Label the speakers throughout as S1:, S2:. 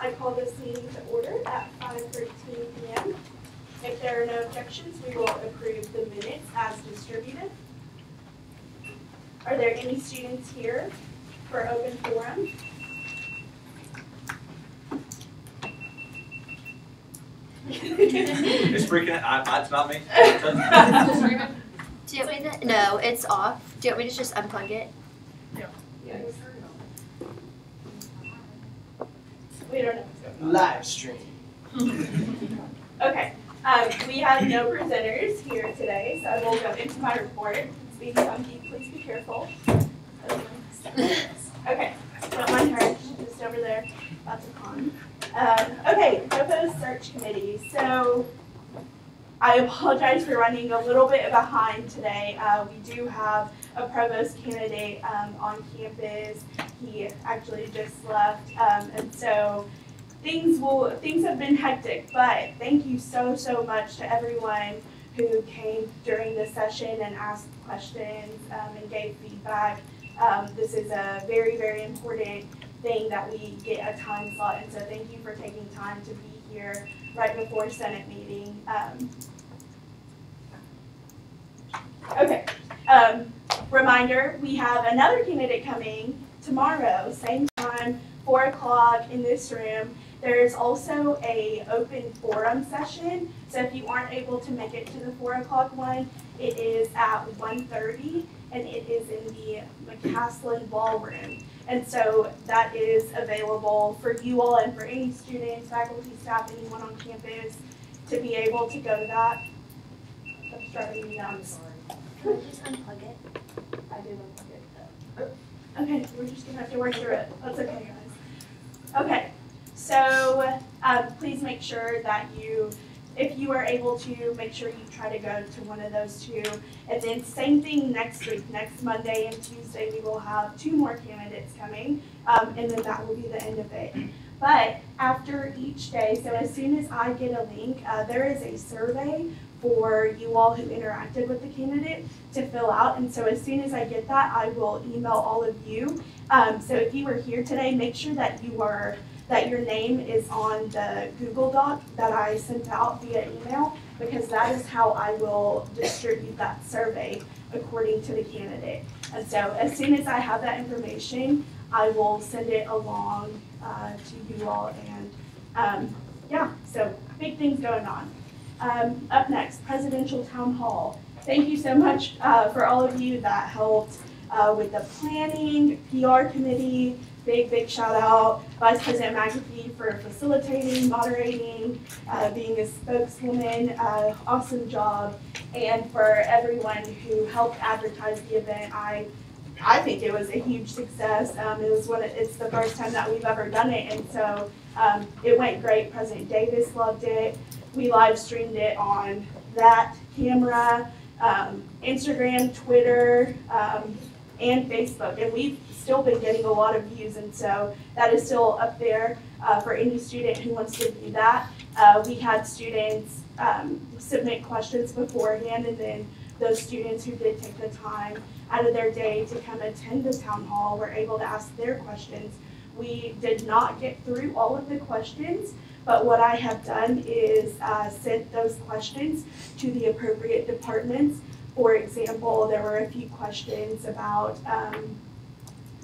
S1: I call this meeting to order at 5:13 p.m. If there are no objections, we will approve the minutes as distributed. Are there any students here for open forum?
S2: It's freaking out. It's not me.
S3: Do you want me to? No, it's off. Do you want me to just unplug it?
S1: Yes. We don't know what's going on.
S4: Live stream.
S1: Okay. We have no presenters here today, so I will go into my report. It's being funky. Please be careful. Okay. Don't mind her. She's just over there about to con. Okay. Proposed search committee. So I apologize for running a little bit behind today. We do have a provost candidate on campus. He actually just left, and so things have been hectic. But thank you so much to everyone who came during this session and asked questions and gave feedback. This is a very important thing that we get a time slot, and so thank you for taking time to be here right before Senate meeting. Okay. Reminder, we have another candidate coming tomorrow, same time, 4 o'clock in this room. There's also a open forum session, so if you aren't able to make it to the 4 o'clock one, it is at 1:30, and it is in the McCaslin Ballroom. And so that is available for you all and for any students, faculty, staff, anyone on campus to be able to go to that. That's driving me down.
S3: Can I just unplug it?
S1: I did unplug it. Okay, we're just gonna have to work through it. That's okay, guys. Okay, so please make sure that if you are able to, make sure you try to go to one of those two. And then same thing next week, next Monday and Tuesday, we will have 2 more candidates coming, and then that will be the end of it. But after each day, so as soon as I get a link, there is a survey for you all who interacted with the candidate to fill out. And so as soon as I get that, I will email all of you. So if you were here today, make sure that your name is on the Google Doc that I sent out via email, because that is how I will distribute that survey according to the candidate. And so as soon as I have that information, I will send it along to you all. And yeah, so big things going on. Up next, Presidential Town Hall. Thank you so much for all of you that helped with the planning, PR committee. Big shout out, Vice President McAfee for facilitating, moderating, being a spokeswoman, awesome job. And for everyone who helped advertise the event, I think it was a huge success. It's the first time that we've ever done it, and so it went great. President Davis loved it. We live streamed it on that camera, Instagram, Twitter, and Facebook, and we've still been getting a lot of views, and so that is still up there for any student who wants to view that. We had students submit questions beforehand, and then those students who did take the time out of their day to come attend the town hall were able to ask their questions. We did not get through all of the questions, but what I have done is sent those questions to the appropriate departments. For example, there were a few questions about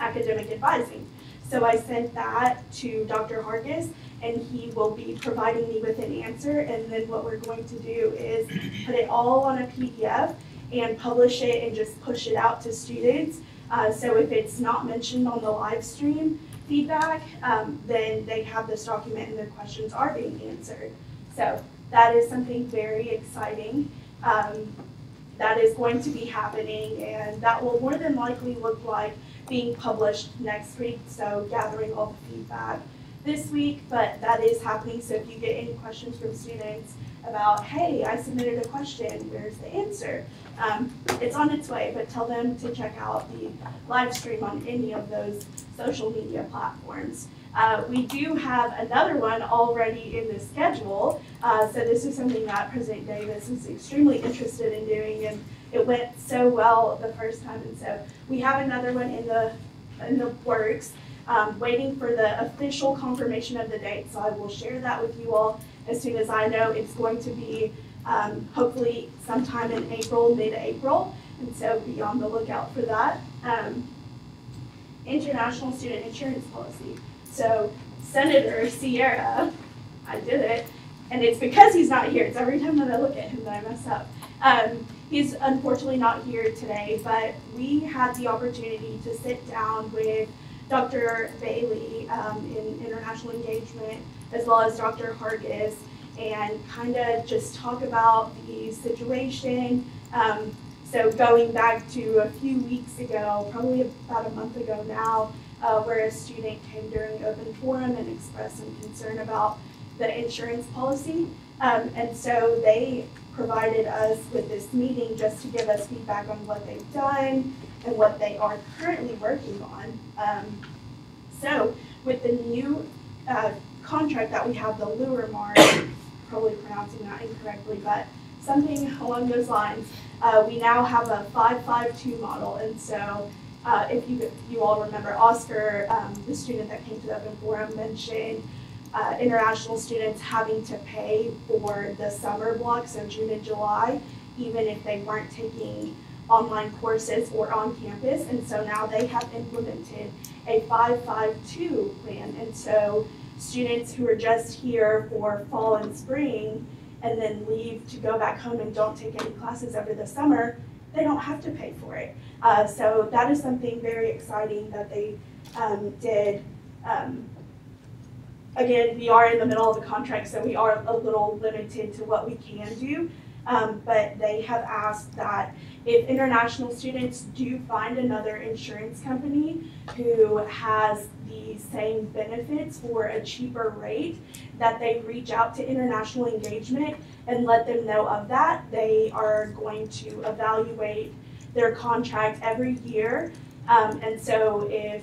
S1: academic advising. So I sent that to Dr. Hargis, and he will be providing me with an answer. And then what we're going to do is put it all on a PDF and publish it and just push it out to students. So if it's not mentioned on the live stream feedback, then they have this document and their questions are being answered. So that is something very exciting. That is going to be happening, and that will more than likely look like being published next week, so gathering all the feedback this week, but that is happening. So if you get any questions from students about, hey, I submitted a question, where's the answer? It's on its way, but tell them to check out the live stream on any of those social media platforms. We do have another one already in the schedule. So this is something that President Davis is extremely interested in doing, and it went so well the first time. And so we have another one in the works, waiting for the official confirmation of the date. So I will share that with you all as soon as I know. It's going to be hopefully sometime in April, mid-April. And so be on the lookout for that. International Student Insurance Policy. So Senator Sierra, I did it, and it's because he's not here. It's every time that I look at him that I mess up. He's unfortunately not here today, but we had the opportunity to sit down with Dr. Bailey in international engagement, as well as Dr. Hargis, and kind of just talk about the situation. So going back to a few weeks ago, probably about a month ago now, where a student came during open forum and expressed some concern about the insurance policy. And so they provided us with this meeting just to give us feedback on what they've done and what they are currently working on. So with the new contract that we have, the Lure Mark, probably pronouncing that incorrectly, but something along those lines, we now have a 552 model. And so if you all remember, Oscar, the student that came to the open forum, mentioned international students having to pay for the summer block, so June and July, even if they weren't taking online courses or on campus. And so now they have implemented a 552 plan. And so students who are just here for fall and spring and then leave to go back home and don't take any classes over the summer, they don't have to pay for it. So that is something very exciting that they did. Again, we are in the middle of the contract, so we are a little limited to what we can do. But they have asked that if international students do find another insurance company who has the same benefits for a cheaper rate, that they reach out to international engagement and let them know of that. They are going to evaluate their contract every year. And so if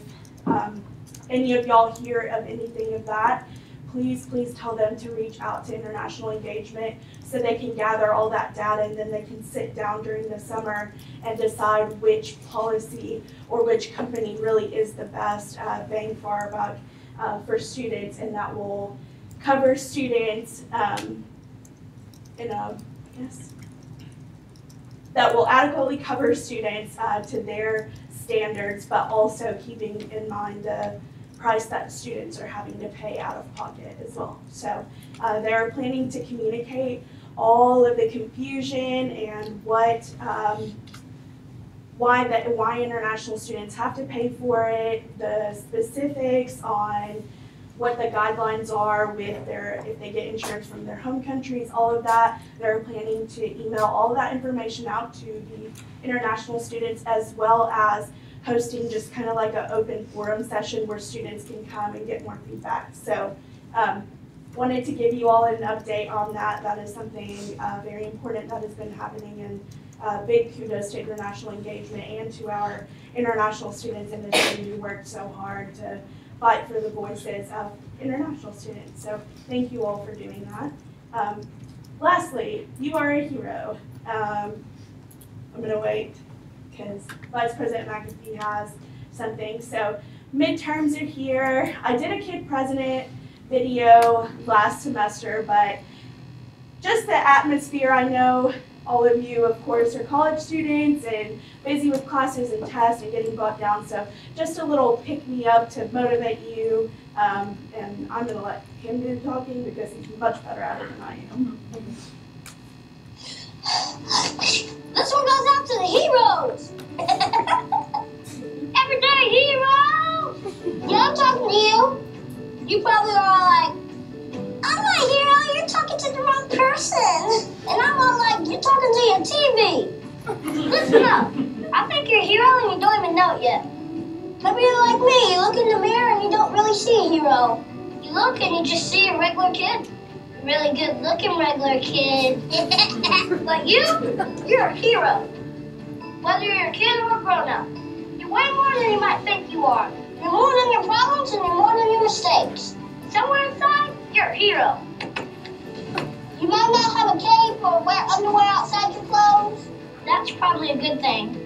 S1: any of y'all hear of anything of that, please tell them to reach out to international engagement so they can gather all that data, and then they can sit down during the summer and decide which policy or which company really is the best bang for our buck for students, and that will cover students that will adequately cover students to their standards, but also keeping in mind the price that students are having to pay out of pocket as well. So they're planning to communicate all of the confusion and what why international students have to pay for it, the specifics on what the guidelines are with if they get insurance from their home countries, all of that. They're planning to email all that information out to the international students, as well as hosting just kind of like an open forum session where students can come and get more feedback. So wanted to give you all an update on that. That is something very important that has been happening, and big kudos to international engagement and to our international students in this team who worked so hard to fight for the voices of international students. So thank you all for doing that. Lastly, you are a hero. I'm gonna wait because Vice President McAfee has something. So midterms are here. I did a kid president video last semester, but just the atmosphere, I know all of you, of course, are college students and busy with classes and tests and getting bogged down. So just a little pick-me-up to motivate you. And I'm going to let him do the talking because he's much better at it than I am.
S4: This one goes out to the heroes. Everyday hero. Yeah, I'm talking to you. You probably are like, I'm not a hero, you're talking to the wrong person. And I'm all like, you're talking to your TV. Listen up. I think you're a hero and you don't even know it yet. Maybe you're like me, you look in the mirror and you don't really see a hero. You look and you just see a regular kid. A really good looking regular kid. But you're a hero. Whether you're a kid or a grown up. You're way more than you might think you are. You're more than your problems and you're more than your mistakes.
S5: Somewhere inside, you're a hero.
S4: You might not have a cape or wear underwear outside your clothes.
S5: That's probably a good thing.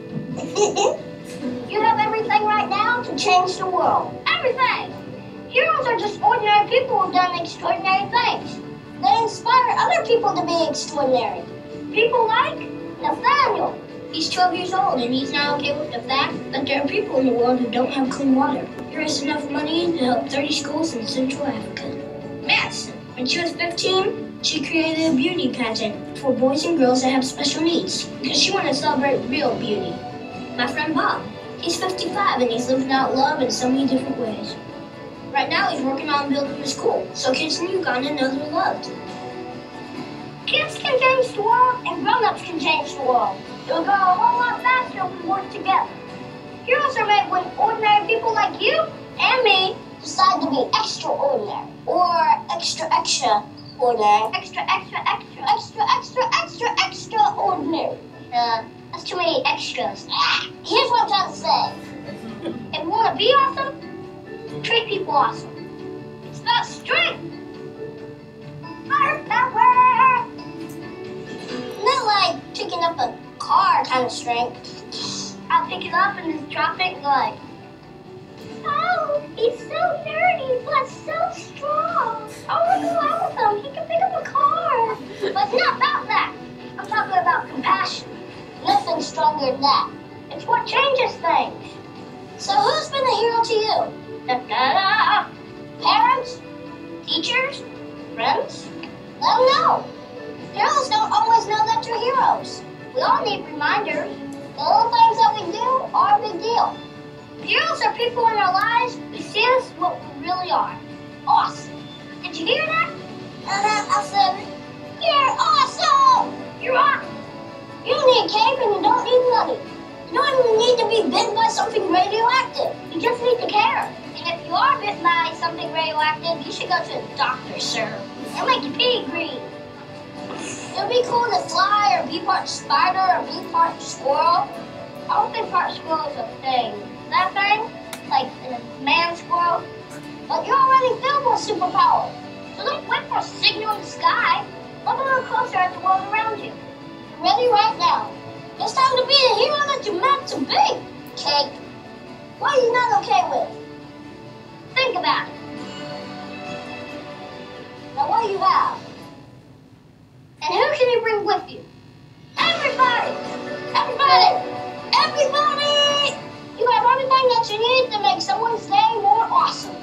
S4: You have everything right now to change the world.
S5: Everything! Heroes are just ordinary people who've done extraordinary things.
S4: They inspire other people to be extraordinary.
S5: People like Nathaniel. He's 12 years old and he's not okay with the fact that there are people in the world who don't have clean water. He raised enough money to help 30 schools in Central Africa. Madison. When she was 15, she created a beauty pageant for boys and girls that have special needs because she wanted to celebrate real beauty. My friend Bob. He's 55 and he's living out love in so many different ways. Right now he's working on building a school so kids in Uganda know they're loved.
S4: Kids can change the world and grown-ups can change the world.
S5: It'll go a whole lot faster if we work together.
S4: Heroes are made when ordinary people like you and me decide to be extraordinary. Or extra ordinary. Extraordinary.
S5: That's too many extras.
S4: Here's what I'm trying to say.
S5: If you want to be awesome, treat people awesome. It's about strength.
S4: Firepower! Not like picking up a car kind of strength.
S5: I'll pick it up and just drop it like, oh, he's so dirty, but so strong. I want to go out with him. He can pick up a car. But it's not about that. I'm talking about compassion.
S4: Nothing stronger than that.
S5: It's what changes things.
S4: So who's been a hero to you?
S5: Da-da-da.
S4: Parents?
S5: Teachers? Friends?
S4: Let them know. Heroes don't always know that you're heroes.
S5: We all need reminders.
S4: The little things that we do are a big deal.
S5: Heroes are people in our lives who see us what we really are. Awesome. Did you hear that?
S4: I said, you're awesome!
S5: You're awesome.
S4: You don't need a cape and you don't need money. You don't even need to be bitten by something radioactive.
S5: You just need to care. And if you are bitten by something radioactive, you should go to the doctor, sir. They'll make your pee green.
S4: It would be cool to fly or be part spider or be part squirrel.
S5: I don't think part squirrel is a thing. Is that a thing? Like a man squirrel?
S4: But you're already filled with superpower.
S5: So don't wait for a signal in the sky. Look a little closer at the world around you.
S4: You're ready right now. It's time to be the hero that you're meant to be. Cake. What are you not okay with?
S5: Think about it.
S4: Now what do you have?
S5: And who can you bring with you? Everybody!
S4: Everybody! Everybody! You have everything that you need to make someone's day more awesome.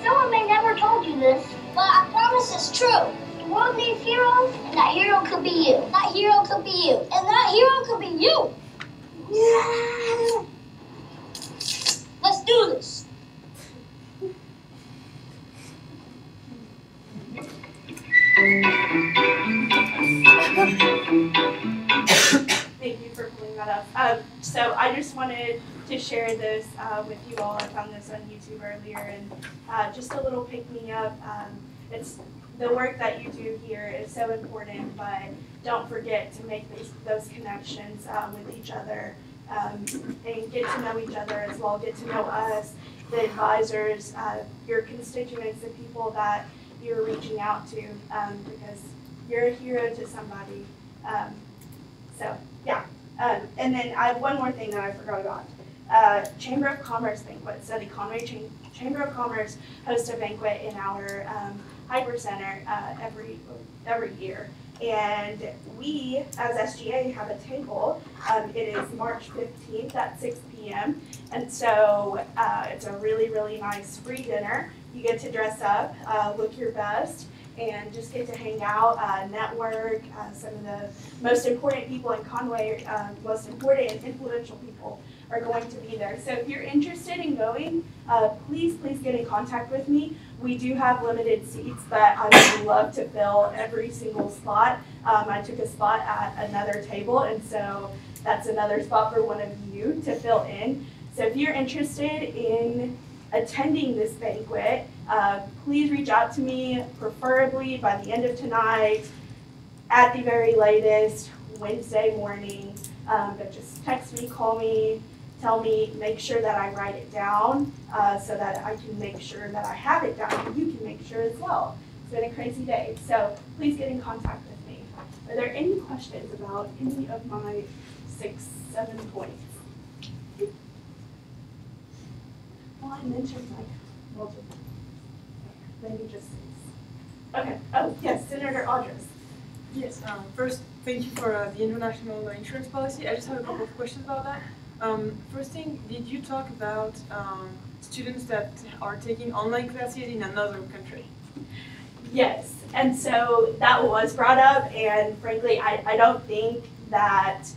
S5: Someone may never told you this,
S4: but I promise it's true.
S5: The world needs heroes, and that hero could be you.
S4: That hero could be you. And that hero could be you. Yeah. Let's do this.
S1: Thank you for pulling that up. So I just wanted to share this with you all. I found this on YouTube earlier, and just a little pick-me-up. It's the work that you do here is so important, but don't forget to make those connections with each other and get to know each other as well. Get to know us, the advisors, your constituents, the people that you're reaching out to, because you're a hero to somebody. So yeah, and then I have one more thing that I forgot about. Chamber of Commerce banquet. So the Conway Chamber of Commerce hosts a banquet in our Hyper Center every year. And we, as SGA, have a table. It is March 15th at 6 p.m. And so it's a really, really nice free dinner. You get to dress up, look your best, and just get to hang out, network. Some of the most important people in Conway, most important and influential people are going to be there. So if you're interested in going, please get in contact with me. We do have limited seats, but I would love to fill every single spot. I took a spot at another table, and so that's another spot for one of you to fill in. So if you're interested in attending this banquet, please reach out to me, preferably by the end of tonight, at the very latest, Wednesday morning. But just text me, call me, tell me, make sure that I write it down so that I can make sure that I have it down and you can make sure as well. It's been a crazy day, so please get in contact with me. Are there any questions about any of my 6, 7 points? Well, I mentioned like multiple. Maybe just 6. Okay. Oh, yes, Senator Audress.
S6: Yes, first, thank you for the international insurance policy. I just have a couple of questions about that. First thing, did you talk about students that are taking online classes in another country?
S1: Yes, and so that was brought up, and frankly, I don't think that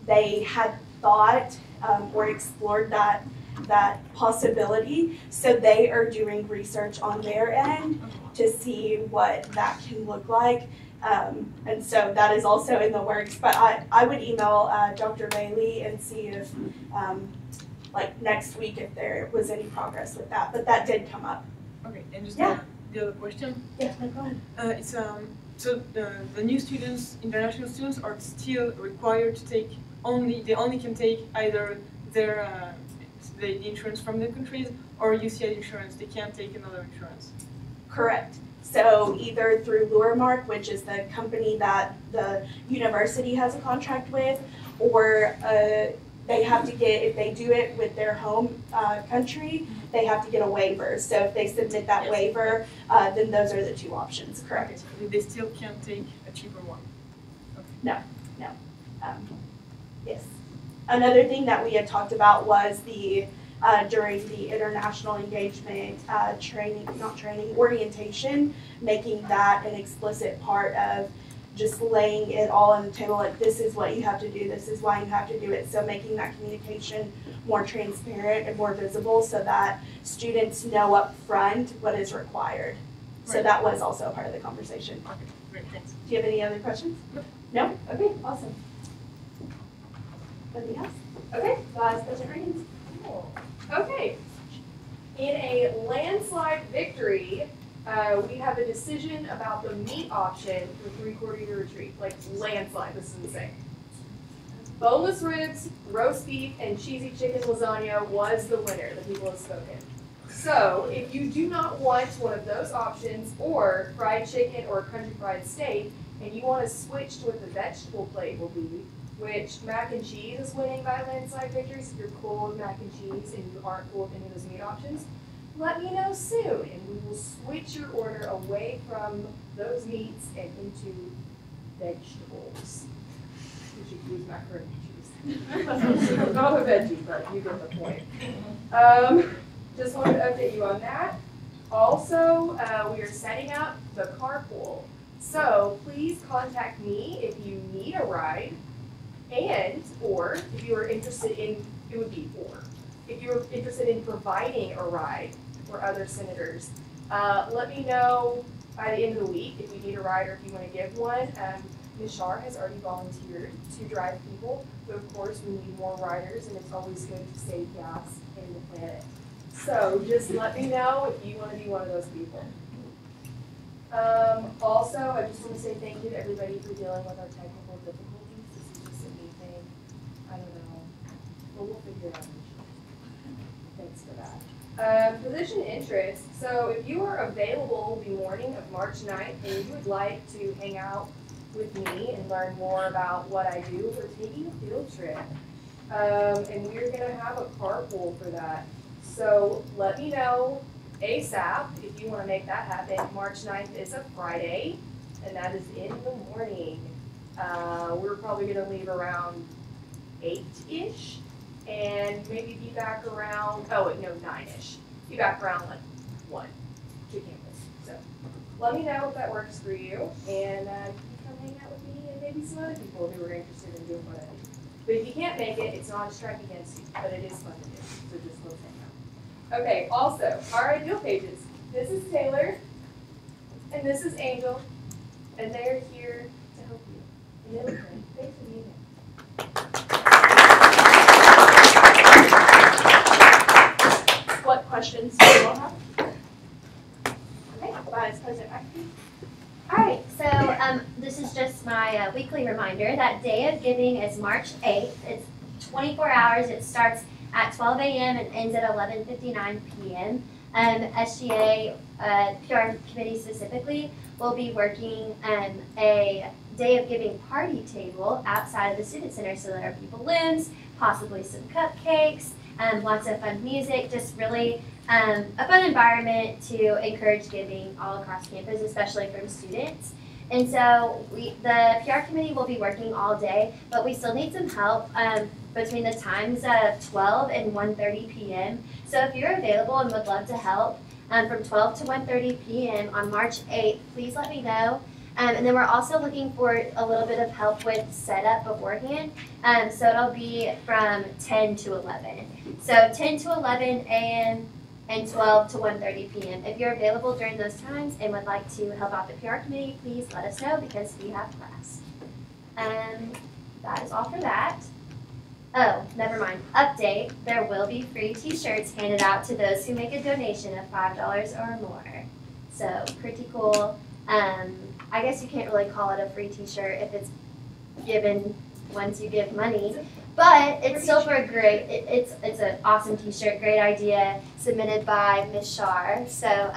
S1: they had thought or explored that possibility. So they are doing research on their end to see what that can look like. And so that is also in the works, but I would email Dr. Bailey and see if like next week if there was any progress with that, but that did come up.
S6: Okay, and just
S1: Yeah.
S6: the other question.
S1: Yeah, go ahead.
S6: It's so the new students, international students, are still required to take they only can take either their the insurance from the countries or UCA insurance. They can't take another insurance.
S1: Correct. So either through Luremark, which is the company that the university has a contract with, or they have to get, if they do it with their home country, they have to get a waiver. So if they submit that
S6: Yes.
S1: waiver, then those are the 2 options, correct?
S6: Okay, they still can't take a cheaper one.
S1: Yes. Another thing that we had talked about was the during the international engagement orientation, making that an explicit part of just laying it all on the table, like this is what you have to do, this is why you have to do it. So making that communication more transparent and more visible so that students know up front what is required. So
S6: Right.
S1: that was also a part of the conversation.
S6: Okay, great, thanks.
S1: Do you have any other questions? No? Okay, awesome. Anything else? Okay, Vice President Reagan.
S7: Okay. In a landslide victory, we have a decision about the meat option for 3/4 year retreat. Like landslide, this is insane. Boneless ribs, roast beef, and cheesy chicken lasagna was the winner. The people have spoken. So if you do not want one of those options, or fried chicken or country fried steak, and you want to switch to what the vegetable plate will be, which mac and cheese is winning by landslide victories. If you're cool with mac and cheese and you aren't cool with any of those meat options, let me know soon, and we will switch your order away from those meats and into vegetables. You should use macaroni and cheese. Not a veggie, but you get the point. Just wanted to update you on that. Also, we are setting up the carpool. So please contact me if you need a ride, and or if you are interested in, it would be or, if you're interested in providing a ride for other senators. Let me know by the end of the week if you need a ride or if you want to give one. Ms. Shar has already volunteered to drive people, but of course we need more riders, and it's always good to save gas in the planet. So just let me know if you want to be one of those people. Also, I just want to say thank you to everybody for dealing with our technical difficulties. This is just a me thing. I don't know. But we'll figure it out. Thanks for that. Position interest. So if you are available the morning of March 9th and you would like to hang out with me and learn more about what I do, we're taking a field trip. And we're going to have a carpool for that. So let me know ASAP if you want to make that happen. March 9th is a Friday, and that is in the morning. We're probably going to leave around 8-ish, and maybe be back around, 9-ish. Be back around like 1 to campus. So let me know if that works for you, and you can come hang out with me and maybe some other people who are interested in doing what I do. But if you can't make it, it's not a strike against you, but it is fun to do, so just let's hang out. Okay, also, our ideal pages. This is Taylor, and this is Angel, and they're here to help you. And they look great. Thanks for being here.
S1: What questions do you all have? Okay, Vice President McAfee.
S3: All right, so this is just my weekly reminder that Day of Giving is March 8th. It's 24 hours. It starts at 12 a.m. and ends at 11:59 p.m. SGA PR committee specifically will be working a Day of Giving party table outside of the Student Center, so there'll be balloons, possibly some cupcakes, lots of fun music, just really a fun environment to encourage giving all across campus, especially from students. And so the PR committee will be working all day, but we still need some help between the times of 12 and 1:30 p.m. So if you're available and would love to help from 12 to 1:30 p.m. on March 8th, please let me know. And then we're also looking for a little bit of help with setup beforehand. So it'll be from 10 to 11. So 10 to 11 a.m. and 12 to 1:30 p.m. If you're available during those times and would like to help out the PR committee, please let us know because we have class. That is all for that. Oh, never mind. Update, there will be free t-shirts handed out to those who make a donation of $5 or more. So pretty cool. I guess you can't really call it a free t-shirt if it's given once you give money, but it's still for a great, it's an awesome t-shirt, great idea, submitted by Ms. Shar. So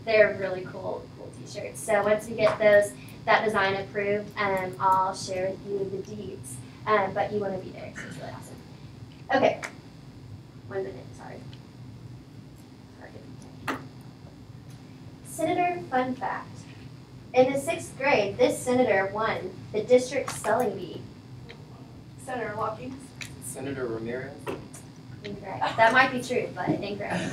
S3: they're really cool t-shirts. So once we get that design approved, I'll share with you the deeds. But you want to be there, so it's really awesome. Okay, 1 minute, sorry. Senator fun fact. In the 6th grade, this senator won the district spelling bee.
S1: Senator Watkins.
S8: Senator Ramirez.
S3: Incorrect. That might be true, but incorrect.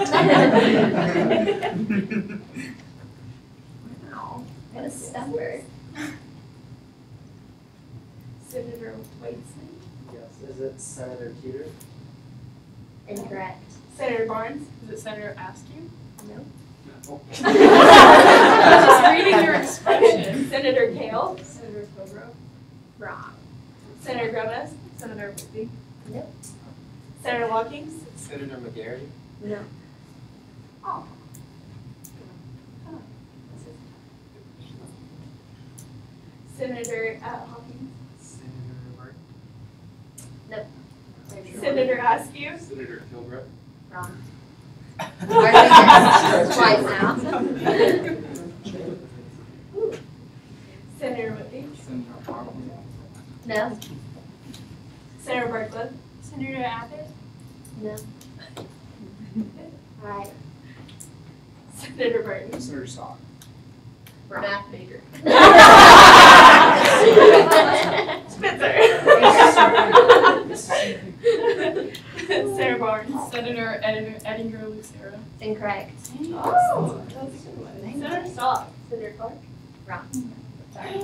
S3: Wow, what a stumper.
S1: Senator Waitsman.
S8: Yes. Is it Senator Teeter?
S3: Incorrect.
S1: Senator Barnes.
S6: Is it Senator Askew?
S3: No.
S6: Just reading your expression.
S1: Senator Kale.
S6: Senator Kilbro.
S3: Wrong.
S1: Senator Gomez.
S6: Senator Whitby.
S3: Nope.
S1: Senator Watkins.
S8: Senator McGarry.
S3: No.
S1: Oh. Senator Hawkins.
S8: Senator Martin.
S3: Nope.
S1: Senator Askew.
S8: Senator Kilbro.
S3: Wrong. Already guessed twice now.
S1: Senator Whitby.
S8: Senator Harmon.
S3: No.
S1: Senator Bartlett.
S7: Senator Abbott?
S3: No. All right.
S1: Senator Burton.
S8: Senator Sock.
S3: Wrong.
S7: Matt Baker.
S1: Senator Barnes.
S6: Senator Edinger Lucero.
S3: Incorrect.
S1: Oh, that was a good one. Senator Stock. Senator Clark.
S3: Wrong. Sorry.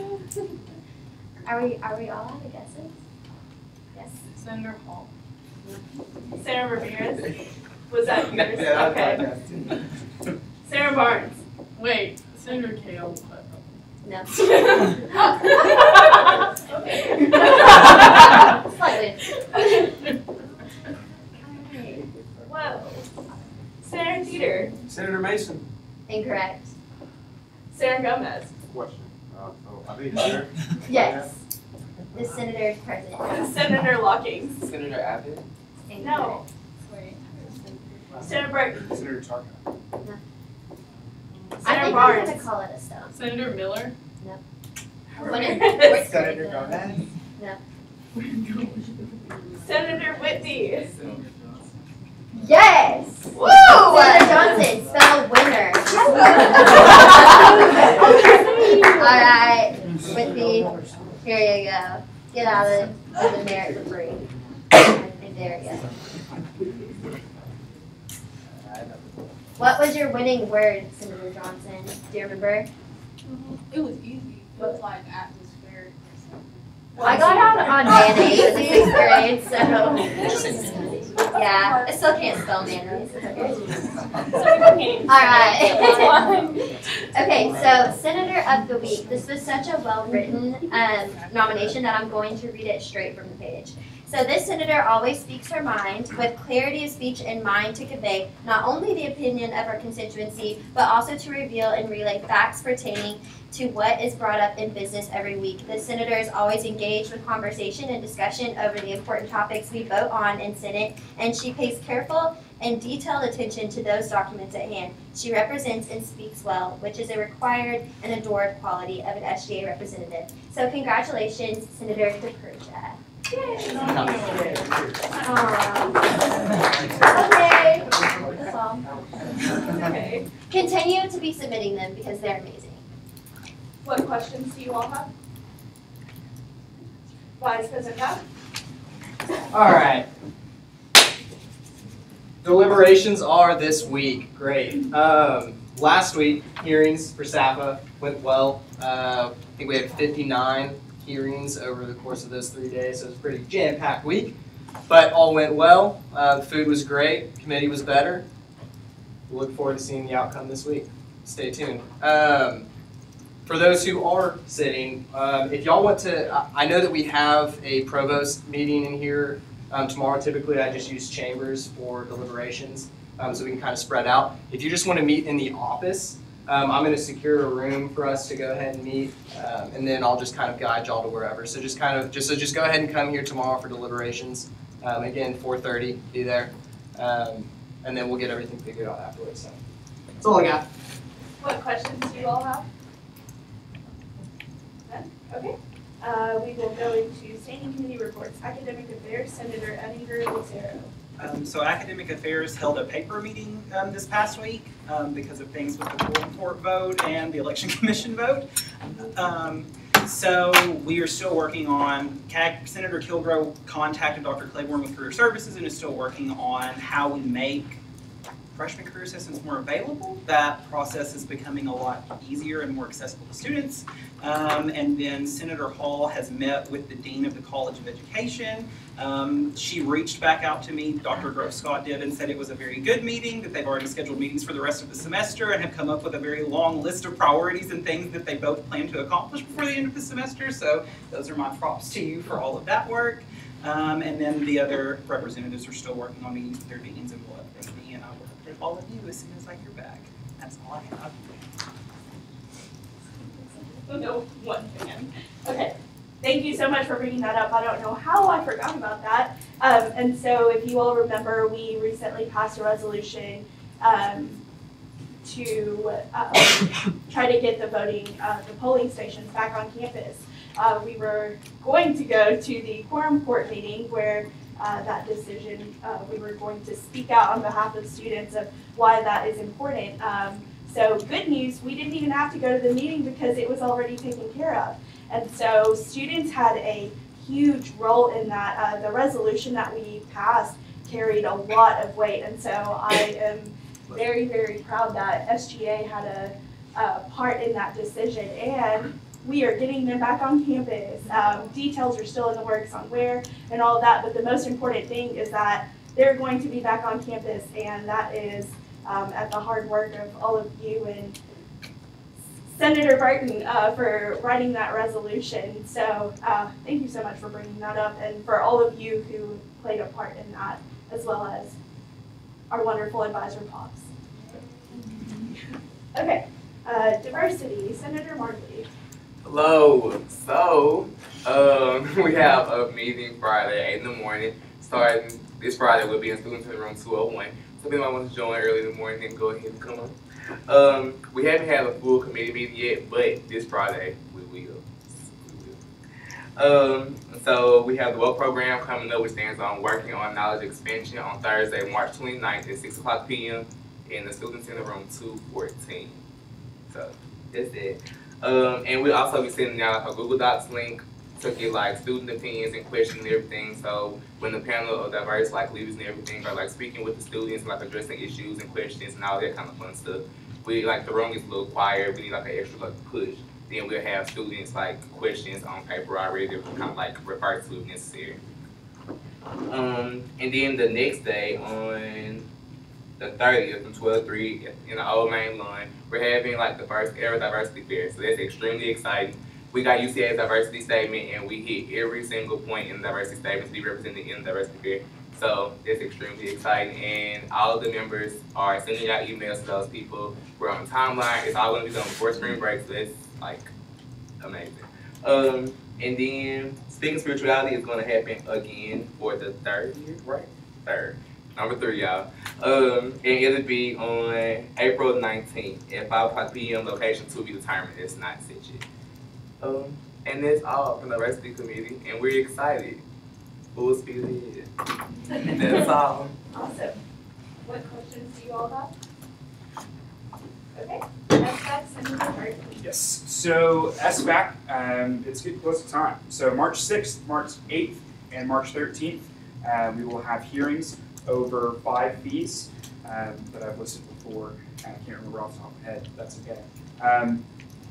S3: Are we all out of guesses? Yes.
S6: Senator Hall.
S1: Senator Ramirez. Was that yours?
S8: Yeah,
S1: Okay. Senator Barnes.
S6: Wait, Senator Kale.
S3: No.
S1: Okay.
S3: Slightly.
S1: Whoa. Senator Teeter.
S8: Senator Mason.
S3: Incorrect.
S1: Senator Gomez.
S8: Question. I think Senator.
S3: Yes. The senator is present.
S1: Senator Lockings.
S8: Senator Abbott.
S3: Incorrect.
S1: No. Senator Burton.
S8: Senator Tarka.
S3: I
S1: Senator
S3: think I'm
S1: Barnes.
S3: gonna call it a stone.
S6: Senator Miller.
S1: Ramirez.
S8: Senator Gomez.
S1: Senator Whitby.
S3: Yes!
S1: Woo!
S3: Senator Johnson, spell winner. Alright, Whitby, here you go. Get out of the merit debris. And there you go. What was your winning word, Senator Johnson? Do you remember?
S9: It was easy. It was like atmospheric.
S3: I got out on mayonnaise in the 6th grade, so yeah, I still can't spell mayonnaise. All right. Okay, so Senator of the Week. This was such a well-written nomination that I'm going to read it straight from the page. So this senator always speaks her mind with clarity of speech and mind to convey not only the opinion of her constituency, but also to reveal and relay facts pertaining to what is brought up in business every week. This senator is always engaged with conversation and discussion over the important topics we vote on in Senate, and she pays careful and detailed attention to those documents at hand. She represents and speaks well, which is a required and adored quality of an SGA representative. So congratulations, Senator DePersia.
S1: Yay.
S3: Okay. That's all.
S1: Okay.
S3: Continue to be submitting them because they're amazing.
S1: What questions do you all have? Vice President Cobb?
S10: All right. Deliberations are this week. Great. Last week, hearings for SAPA went well. I think we had 59 hearings over the course of those 3 days, so it was a pretty jam-packed week. But all went well. The food was great. The committee was better. We'll look forward to seeing the outcome this week. Stay tuned. For those who are sitting, if y'all want to, I know that we have a provost meeting in here tomorrow. Typically, I just use chambers for deliberations, so we can kind of spread out. If you just want to meet in the office, I'm going to secure a room for us to go ahead and meet, and then I'll just kind of guide y'all to wherever. So just go ahead and come here tomorrow for deliberations. Again, 4:30, be there, and then we'll get everything figured out afterwards. So that's all I got.
S1: What questions do you all have? None? Okay. We will go into standing committee reports. Academic Affairs, Senator Eddinger Lucero.
S2: So Academic Affairs held a paper meeting this past week because of things with the full court vote and the Election Commission vote. So we are still working on, Senator Kilgore contacted Dr. Claiborne with Career Services and is still working on how we make freshman career assistance more available. That process is becoming a lot easier and more accessible to students. And then Senator Hall has met with the Dean of the College of Education. She reached back out to me, Dr. Grove Scott did, and said it was a very good meeting, that they've already scheduled meetings for the rest of the semester and have come up with a very long list of priorities and things that they both plan to accomplish before the end of the semester. So those are my props to you for all of that work. And then the other representatives are still working on meetings with their deans, and will update me, and I will update all of you as soon as I hear back. That's all I have.
S1: No one fan. Okay. Thank you so much for bringing that up. I don't know how I forgot about that. And so if you all remember, we recently passed a resolution to try to get the polling stations back on campus. We were going to go to the quorum court meeting where that decision, we were going to speak out on behalf of students of why that is important. So good news, we didn't even have to go to the meeting because it was already taken care of. And so students had a huge role in that. The resolution that we passed carried a lot of weight. And so I am very, very proud that SGA had a part in that decision. And we are getting them back on campus. Details are still in the works on where and all of that. But the most important thing is that they're going to be back on campus. And that is at the hard work of all of you and Senator Barton for writing that resolution. So thank you so much for bringing that up, and for all of you who played a part in that, as well as our wonderful advisor Pops. Okay, diversity, Senator Martley.
S11: Hello. So we have a meeting Friday, 8 in the morning. Starting this Friday, we'll be in student center room 201. So if anyone wants to join early in the morning, then go ahead and come on. We haven't had a full committee meeting yet, but this Friday we will. So we have the WELL program coming up, which stands on working on knowledge expansion on Thursday, March 29th at 6 o'clock p.m. in the student center room 214. So that's it. And we'll also be sending out a Google Docs link to get like student opinions and questions and everything. So when the panel of diverse like leaders and everything are like speaking with the students, like addressing issues and questions and all that kind of fun stuff, we like the room is a little quiet. We need like an extra like push. Then we'll have students like questions on paper already that we kind of like refer to if necessary. And then the next day on the 30th from 12-3 in the old main lawn, we're having like the first ever diversity fair. So that's extremely exciting. we got UCA's diversity statement, and we hit every single point in the diversity statement to be represented in the diversity fair. So it's extremely exciting, and all of the members are sending out emails to those people. We're on timeline. It's all going to be done before spring break, so it's like amazing. And then Speaking Spirituality is going to happen again for the third year, right? Third. Number 3, y'all. And it'll be on April 19th at 5 p.m. Location to be determined. It's not set yet. And that's all from the diversity committee, and we're excited. Full speed ahead. That's all.
S1: Awesome. What questions do you all have? Okay, SBAC, Senator Hart.
S12: Yes, so SBAC, it's getting close to time. So March 6th, March 8th, and March 13th, we will have hearings over 5 fees that I've listed before, and I can't remember off the top of my head, that's okay.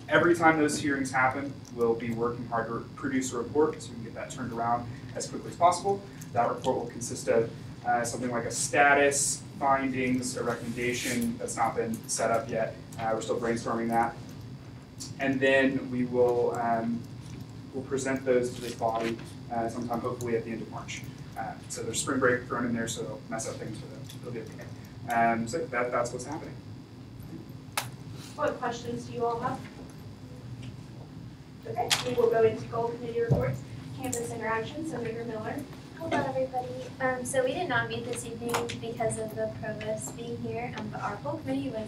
S12: Every time those hearings happen, we'll be working hard to produce a report so we can get that turned around as quickly as possible. That report will consist of something like a status, findings, a recommendation that's not been set up yet. We're still brainstorming that. And then we will we'll present those to this body sometime hopefully at the end of March. So there's spring break thrown in there, so it'll mess up things for them. It'll be okay. So that's what's happening.
S1: What questions do you all have? Okay, we will go into goal committee reports, campus interactions, Senator Miller.
S3: Hello, everybody. So we did not meet this evening because of the provost being here, but our whole committee was,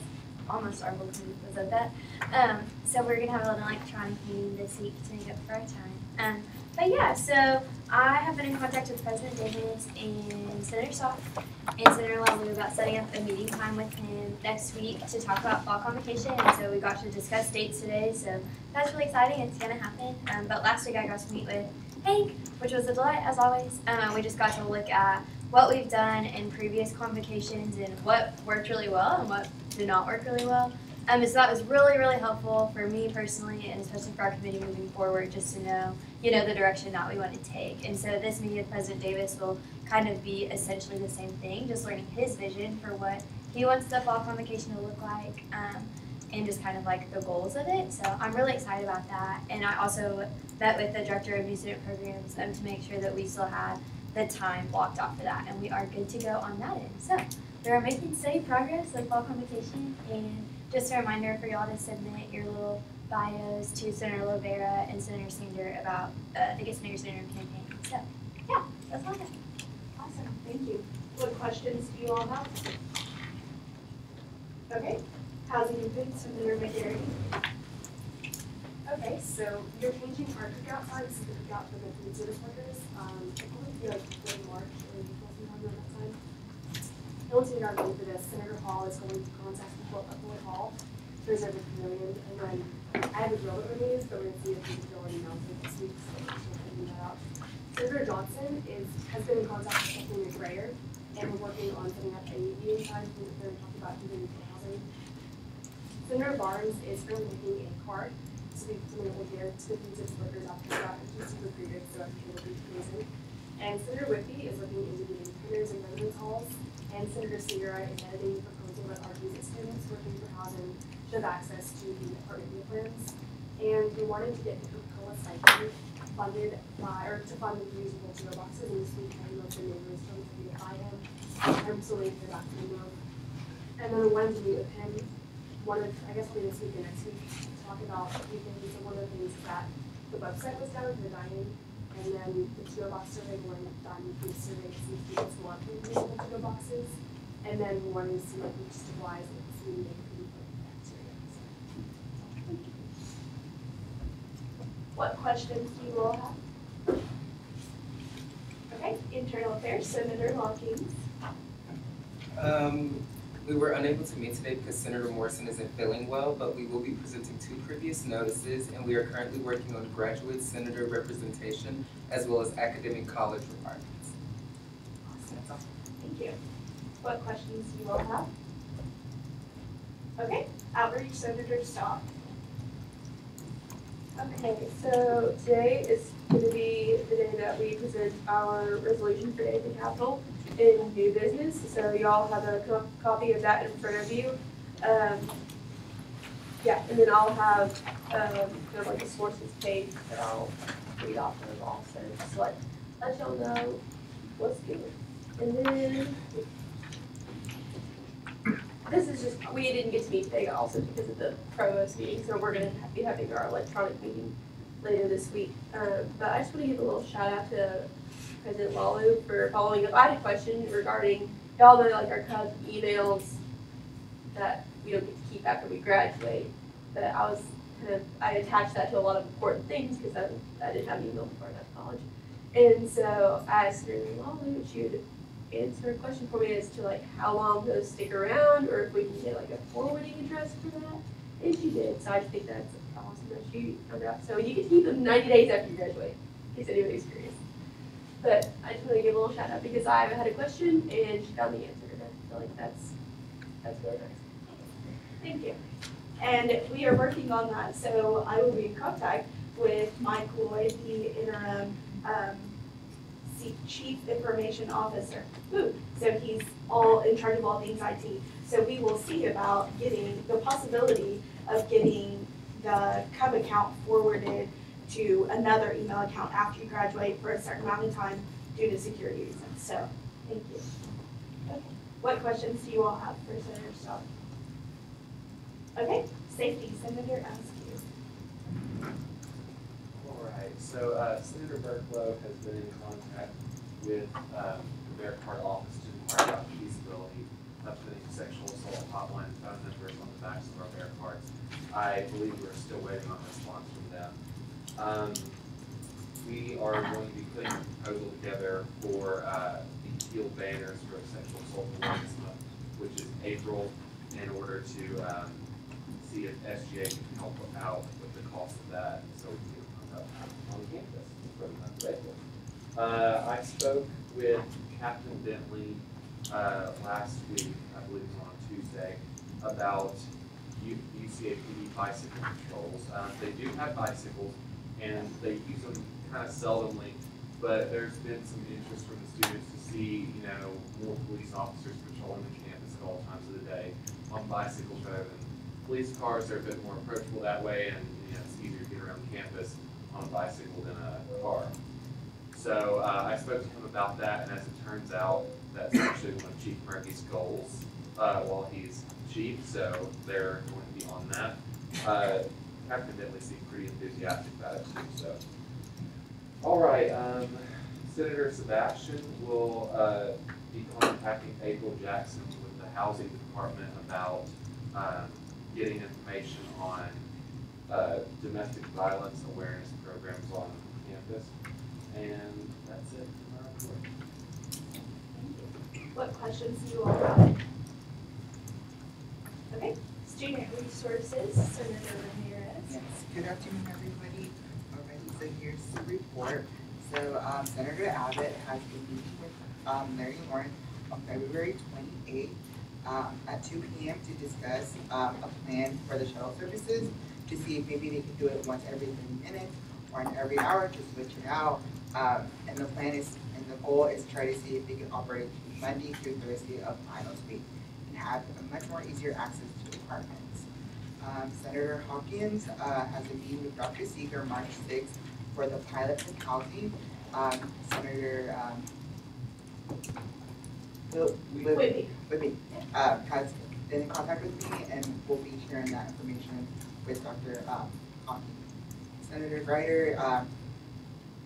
S3: almost our whole committee was at that. So we're gonna have an electronic meeting this week to make up for our time. But yeah, so I have been in contact with President Davis and Senator Soft and Senator Lovely about setting up a meeting time with him next week to talk about fall convocation. And so we got to discuss dates today, so that's really exciting. It's gonna happen. But last week I got to meet with Hank, which was a delight as always. We just got to look at what we've done in previous convocations and what worked really well and what did not work really well. So that was really, really helpful for me personally, and especially for our committee moving forward, just to know, the direction that we want to take. And so this meeting with President Davis will kind of be essentially the same thing, just learning his vision for what he wants the fall convocation to look like, and just kind of like the goals of it. So I'm really excited about that. And I also met with the director of new student programs to make sure that we still had the time blocked off for that, and we are good to go on that end. So we are making steady progress with fall convocation, and just a reminder for y'all to submit your little bios to Senator Lovera and Senator Sander about the Get Senator Sander campaign. So, yeah, that's all I have.
S1: Awesome, thank you. What questions do you all have? Okay, housing and food, Senator McGarry.
S7: Okay, so you're changing our cookout times to the cookout for the food service workers. It'll probably be like in March or April sometime around that time. I won't see an argument for this. Senator Hall is going to contact people at Floyd Hall to reserve the pavilion, and then I have a drill that remains, but we're going to see if we can drill any mounted this week, so we're figuring that out. Senator Johnson has been in contact with Stephanie McGrayer, and we're working on setting up a meeting time to talk about moving to housing. Senator Barnes is currently making a card to be something that will give to the food service workers after the job, which is super creative, so I'm sure it'll be amazing. And Senator Whitby is looking into getting printers and residence halls, and Senator Sierra is editing a proposal that our music students working for housing should have access to the apartment meal plans. And we wanted to get the Coca-Cola stipend funded by, or to fund the reusable to-go boxes, and this week I emailed the neighbors from to be by him. I'm still waiting for that to be moved. And then we wanted to meet with him, I guess maybe this week and next week, to talk about a few things. So one of the things is that the website was down for the dining, and then the to-go box survey, we wanted done food survey to see if students want reusable to-go boxes, and then we wanted to see like logistic-wise if it's really big food like bacteria.
S1: What questions do you all have? Okay, internal affairs, Senator Hawkins.
S13: We were unable to meet today because Senator Morrison isn't feeling well, but we will be presenting 2 previous notices, and we are currently working on graduate senator representation as well as academic college requirements.
S1: Awesome. Thank you. What questions do you all have? Okay, outreach, Senator Stock.
S7: Okay, so today is going to be the day that we present our resolution for the Capitol in new business. So y'all have a copy of that in front of you. Yeah, and then I'll have, kind of like a sources page that I'll read off of also, just let y'all know what's good. And then, this is just, we didn't get to meet today also because of the provost meeting, so we're gonna be having our electronic meeting later this week. But I just wanna give a little shout out to President Lalu for following up. I had a question regarding, y'all know like our Cub emails that we don't get to keep after we graduate. But I attached that to a lot of important things because I didn't have an email before I got to college. And so I asked her, if she would answer a question for me as to like how long those stick around or if we can get like a forwarding address for that. And she did, so I just think that's awesome that she found out. So you can keep them 90 days after you graduate, in case anybody's curious. But I just want to give a little shout out because I had a question and she found the answer, and I feel like that's really nice.
S1: Thank you. And we are working on that, so I will be in contact with Mike Lloyd, the interim Chief Information Officer. So he's all in charge of all things IT. So we will see about getting the possibility of getting the Cub account forwarded to another email account after you graduate for a certain amount of time due to security reasons. So thank you. Okay. What questions do you all have for Senator Stark? Okay, safety, Senator Askew.
S14: All right, so Senator Berklow has been in contact with the Bear Card office to inquire about the feasibility of putting sexual assault hotline phone numbers on the backs of our Bear Cards. I believe we're still waiting on a response from them. We are going to be putting a proposal together for the teal banners for Sexual Assault Awareness Month, which is April, in order to see if SGA can help out with the cost of that, so we can get it up on campus for the month of April. I spoke with Captain Bentley last week, I believe it was on Tuesday, about UCA PD bicycle patrols. They do have bicycles, and they use them kind of seldomly, but there's been some interest from the students to see, more police officers patrolling the campus at all times of the day on bicycles rather than police cars. Are a bit more approachable that way, and it's easier to get around campus on a bicycle than a car. So I spoke to him about that, and as it turns out, that's actually one of Chief Murphy's goals while he's chief, so they're going to be on that. Captain Bentley seemed pretty enthusiastic about it too. So, all right, Senator Sebastian will be contacting April Jackson with the Housing Department about getting information on domestic violence awareness programs on campus. And that's it for my report.
S1: What questions do you all have? Okay, Student Resources, Senator Ramirez.
S15: Yes, good afternoon, everybody. Alrighty, so here's the report. So Senator Abbott has been meeting with Larry Lawrence on February 28th at 2 p.m. to discuss a plan for the shuttle services to see if maybe they could do it once every 30 minutes or every hour to switch it out. And the plan is, and the goal is to try to see if they can operate Monday through Thursday of finals week and have a much more easier access to departments. Senator Hawkins has a meeting with Dr. Seeger March 6th for the pilot for housing. Senator Whitby has been in contact with me and will be sharing that information with Dr. Hawkins. Senator Greider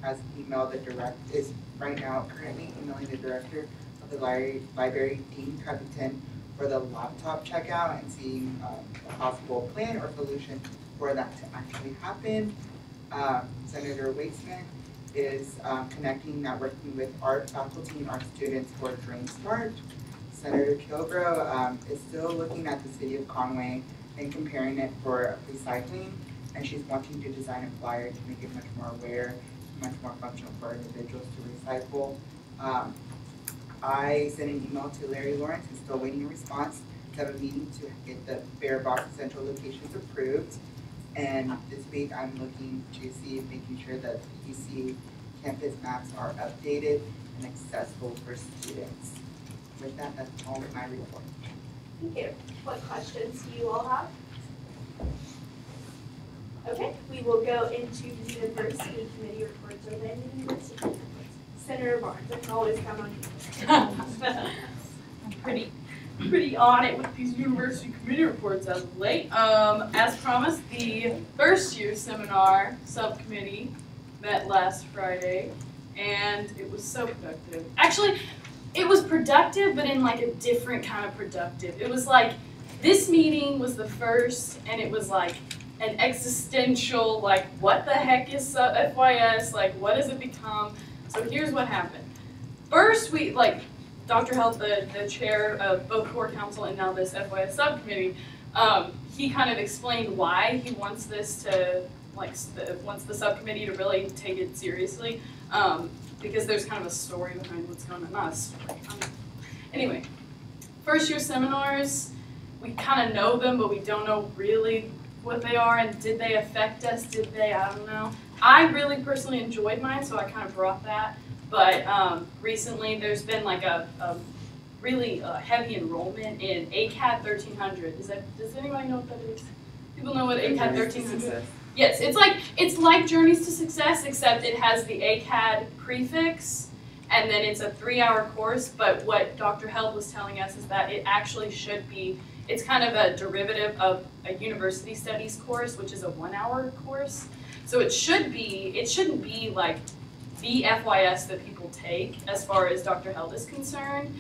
S15: has emailed the is right now currently emailing the director of the library, Dean Covington, for the laptop checkout and seeing a possible plan or solution for that to actually happen. Senator Waitsman is connecting, networking with art faculty and art students for Drain Smart. Senator Kilbrough is still looking at the city of Conway and comparing it for recycling, and she's wanting to design a flyer to make it much more aware, much more functional for individuals to recycle. I sent an email to Larry Lawrence, who's still waiting a response, to have a meeting to get the Bear Box Central locations approved. And this week I'm looking to see if making sure that the UC campus maps are updated and accessible for students. With that, that's all my report.
S1: Thank you. What questions do you all have? Okay, we will go into the university committee reports. Are there any university reports? Senator Barnes, I can always count on you.
S9: I'm pretty on it with these university committee reports as of late. As promised, the first year seminar subcommittee met last Friday, and it was so productive. Actually, it was productive, but in like a different kind of productive. It was like, this meeting was the first, and it was like an existential, like, what the heck is FYS? Like, what does it become? So here's what happened. First, we, like, Dr. Held, the chair of both core council and now this FYS subcommittee, he kind of explained why he wants this to, like, wants the subcommittee to really take it seriously, because there's kind of a story behind what's going on. Not a story. Anyway, first year seminars, we kind of know them, but we don't know really what they are, and did they affect us? Did they? I don't know. I really personally enjoyed mine, so I kind of brought that. But recently, there's been like a really heavy enrollment in ACAD 1300. Does anybody know what that is? People know what ACAD 1300 is? Yes, it's like Journeys to Success, except it has the ACAD prefix, and then it's a 3-hour course. But what Dr. Held was telling us is that it actually should be. It's kind of a derivative of a university studies course, which is a 1-hour course. So it shouldn't be like the FYS that people take as far as Dr. Held is concerned.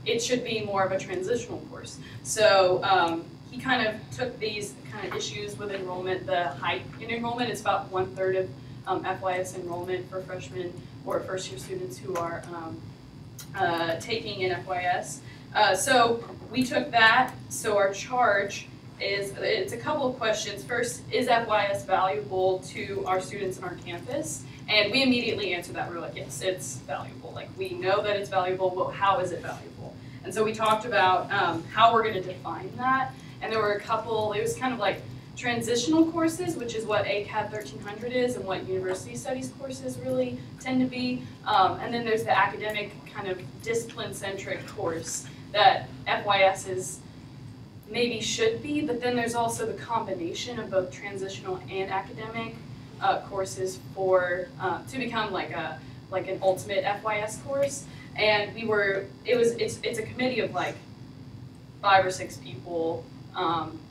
S9: It should be more of a transitional course. So he kind of took these kind of issues with enrollment, the height in enrollment. It's about 1/3 of FYS enrollment for freshmen or first year students who are taking an FYS. So we took that. So our charge is, it's a couple of questions. First, is FYS valuable to our students on our campus? And we immediately answered that. We were like, yes, it's valuable. Like, we know that it's valuable, but how is it valuable? And so we talked about how we're going to define that. And there were a couple, it was kind of like transitional courses, which is what ACAD 1300 is and what university studies courses really tend to be. And then there's the academic kind of discipline-centric course that FYS is maybe should be, but then there's also the combination of both transitional and academic courses for to become like an ultimate FYS course. And it's a committee of like 5 or 6 people.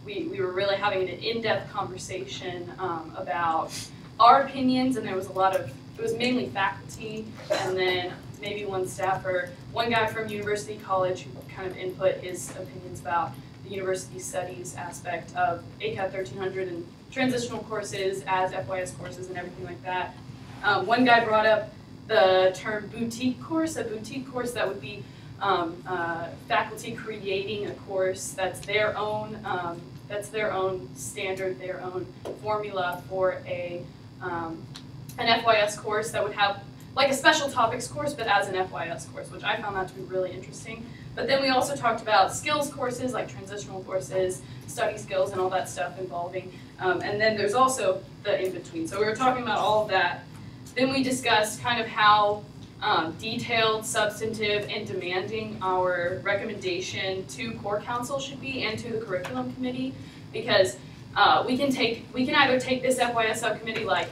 S9: We were really having an in-depth conversation about our opinions, and there was it was mainly faculty, and then maybe one staffer, one guy from University College who kind of input his opinions about the university studies aspect of ACAD 1300 and transitional courses as FYS courses and everything like that. One guy brought up the term boutique course, a boutique course that would be faculty creating a course that's their own standard, their own formula for an FYS course that would have like a special topics course, but as an FYS course, which I found that to be really interesting. But then we also talked about skills courses, like transitional courses, study skills, and all that stuff involving. And then there's also the in-between. So we were talking about all of that. Then we discussed kind of how detailed, substantive, and demanding our recommendation to core council should be and to the curriculum committee, because we can either take this FYS subcommittee like,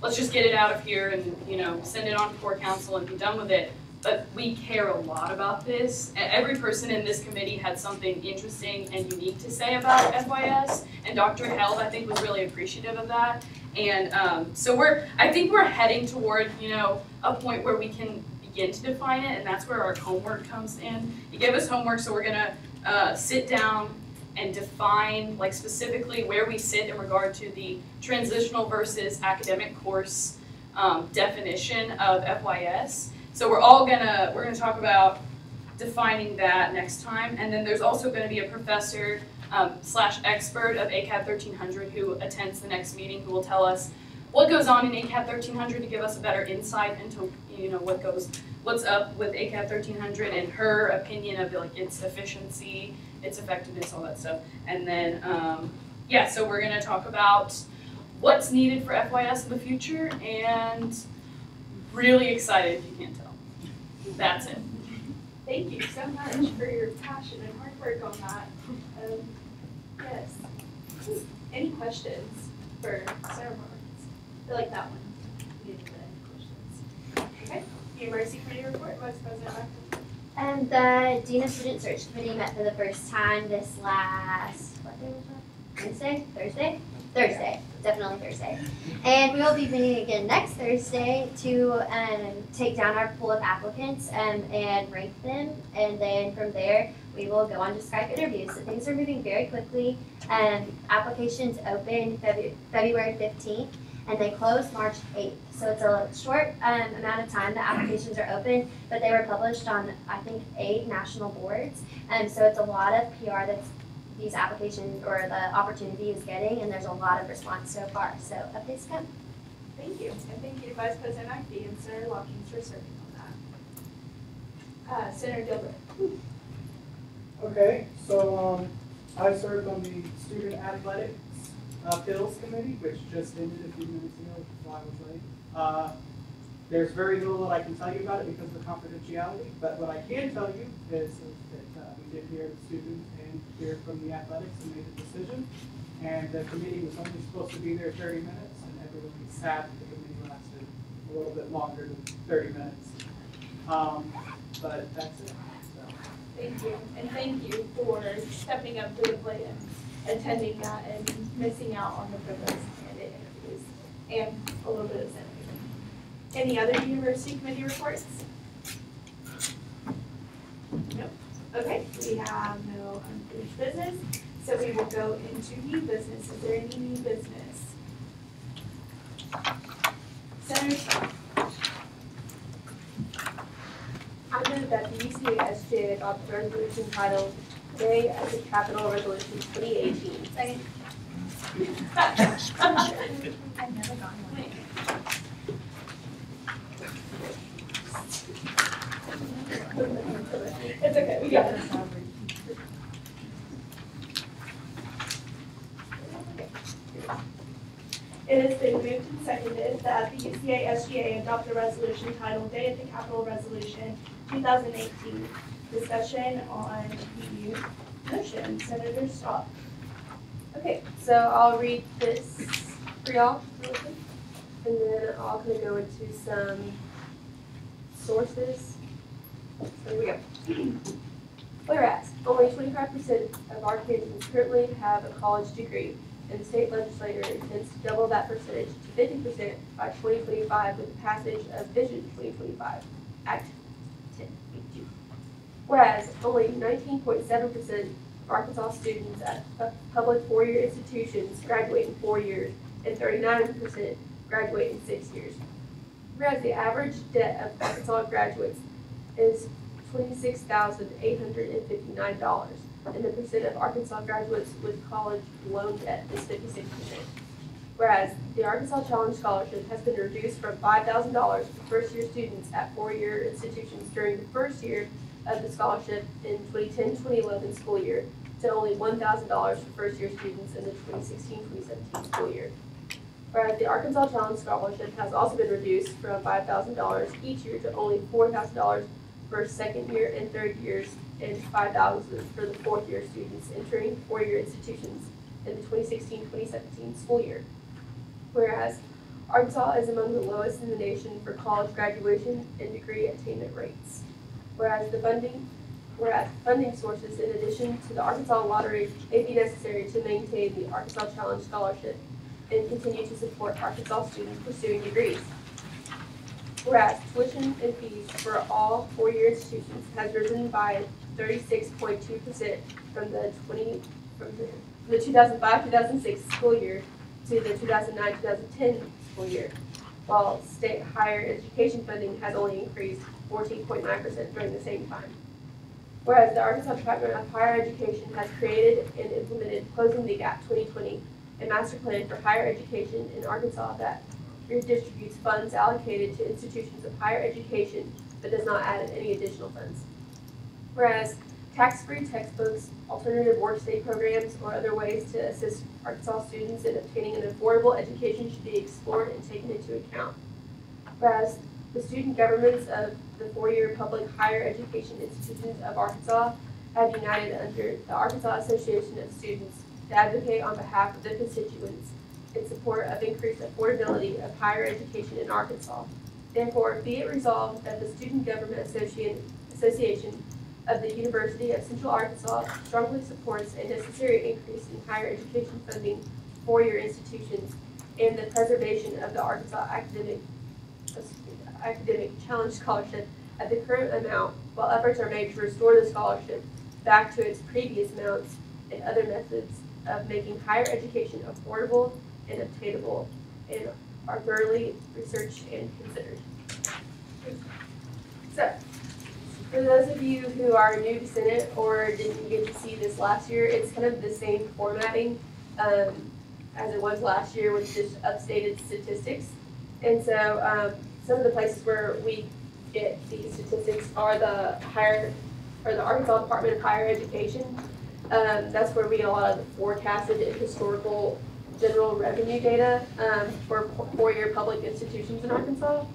S9: let's just get it out of here and send it on to core council and be done with it. But we care a lot about this. Every person in this committee had something interesting and unique to say about FYS, and Dr. Held, I think, was really appreciative of that. And so I think we're heading toward, a point where we can begin to define it, and that's where our homework comes in. You gave us homework, so we're gonna sit down and define, like, specifically where we sit in regard to the transitional versus academic course definition of FYS. So we're gonna talk about defining that next time, and then there's also going to be a professor / expert of ACAD 1300 who attends the next meeting, who will tell us what goes on in ACAD 1300 to give us a better insight into what's up with ACAD 1300 and her opinion of like its efficiency, its effectiveness, all that stuff. And then so we're going to talk about what's needed for FYS in the future, and really excited if you can't tell. That's it.
S1: Thank you so much for your passion and hard work on that. Yes. Any questions? for Senator Barnes? I feel like that one needed the questions. Okay, University Committee report, Vice President Becker.
S3: And the Dean of Student Search Committee met for the first time this last, what day was that? Wednesday? Thursday? Thursday, definitely Thursday. And we will be meeting again next Thursday to take down our pool of applicants and rank them. And then from there, we will go on to Skype interviews. So things are moving very quickly. Applications open February 15th and they close March 8th. So it's a short amount of time that applications are open, but they were published on, I think, 8 national boards. So it's a lot of PR that's these applications or the opportunity is getting, and there's a lot of response so far. So updates come.
S1: Thank you, and thank you Vice President Ivey and Senator Lockings for serving on that. Senator Gilbert.
S16: Okay, so I served on the Student Athletics Appeals Committee, which just ended a few minutes ago, which is why I was late. There's very little that I can tell you about it because of the confidentiality, but what I can tell you is that we did hear the students and hear from the athletics and made a decision. And the committee was only supposed to be there 30 minutes, and everyone was sad that the committee lasted a little bit longer than 30 minutes. But that's it. So.
S1: Thank you, and thank you for stepping up to the plate and attending that and missing out on the privilege candidate interviews and a little bit of Senate. Any other university committee reports? Nope. Okay, we have no unfinished business, so we will go into new business. Is there any new business? Senator Scott.
S7: I move that the UCA SGA adopt a resolution titled Day as the Capital Resolution 2018.
S3: Second.
S1: I've never gone one. It's okay, we got it. It has been moved and seconded that the UCA SGA adopt a resolution titled Day at the Capitol Resolution 2018. Discussion on the motion. Senator Stott.
S7: Okay, so I'll read this for y'all, and then I'll kind of go into some sources. So here we go. Whereas only 25% of our Arkansans currently have a college degree, and the state legislature intends to double that percentage to 50% by 2025 with the passage of Vision 2025, Act 1082. Whereas only 19.7% of Arkansas students at public four-year institutions graduate in 4 years, and 39% graduate in 6 years. Whereas the average debt of Arkansas graduates is $26,859, and the percent of Arkansas graduates with college loan debt is 56%. Whereas the Arkansas Challenge Scholarship has been reduced from $5,000 for first-year students at four-year institutions during the first year of the scholarship in 2010-2011 school year to only $1,000 for first-year students in the 2016-2017 school year. Whereas the Arkansas Challenge Scholarship has also been reduced from $5,000 each year to only $4,000 for second year and third years, and $5,000 for the fourth year students entering four-year institutions in the 2016-2017 school year. Whereas Arkansas is among the lowest in the nation for college graduation and degree attainment rates. Whereas funding sources in addition to the Arkansas Lottery may be necessary to maintain the Arkansas Challenge Scholarship and continue to support Arkansas students pursuing degrees. Whereas tuition and fees for all four-year institutions has risen by 36.2% from the 2005-2006 school year to the 2009-2010 school year, while state higher education funding has only increased 14.9% during the same time. Whereas the Arkansas Department of Higher Education has created and implemented Closing the Gap 2020, a master plan for higher education in Arkansas that redistributes funds allocated to institutions of higher education but does not add any additional funds. Whereas tax-free textbooks, alternative work-study programs, or other ways to assist Arkansas students in obtaining an affordable education should be explored and taken into account. Whereas the student governments of the four-year public higher education institutions of Arkansas have united under the Arkansas Association of Students to advocate on behalf of their constituents
S17: in support of increased affordability of higher education in Arkansas. Therefore, be it resolved that the Student Government Association of the University of Central Arkansas strongly supports a necessary increase in higher education funding for your institutions and the preservation of the Arkansas Academic Challenge Scholarship at the current amount, while efforts are made to restore the scholarship back to its previous amounts, and other methods of making higher education affordable and obtainable, and are thoroughly researched and considered. So, for those of you who are new to Senate or didn't get to see this last year, it's kind of the same formatting as it was last year with just updated statistics. And so some of the places where we get these statistics are the Arkansas Department of Higher Education. That's where we get a lot of the forecasted and historical general revenue data for four-year public institutions in Arkansas.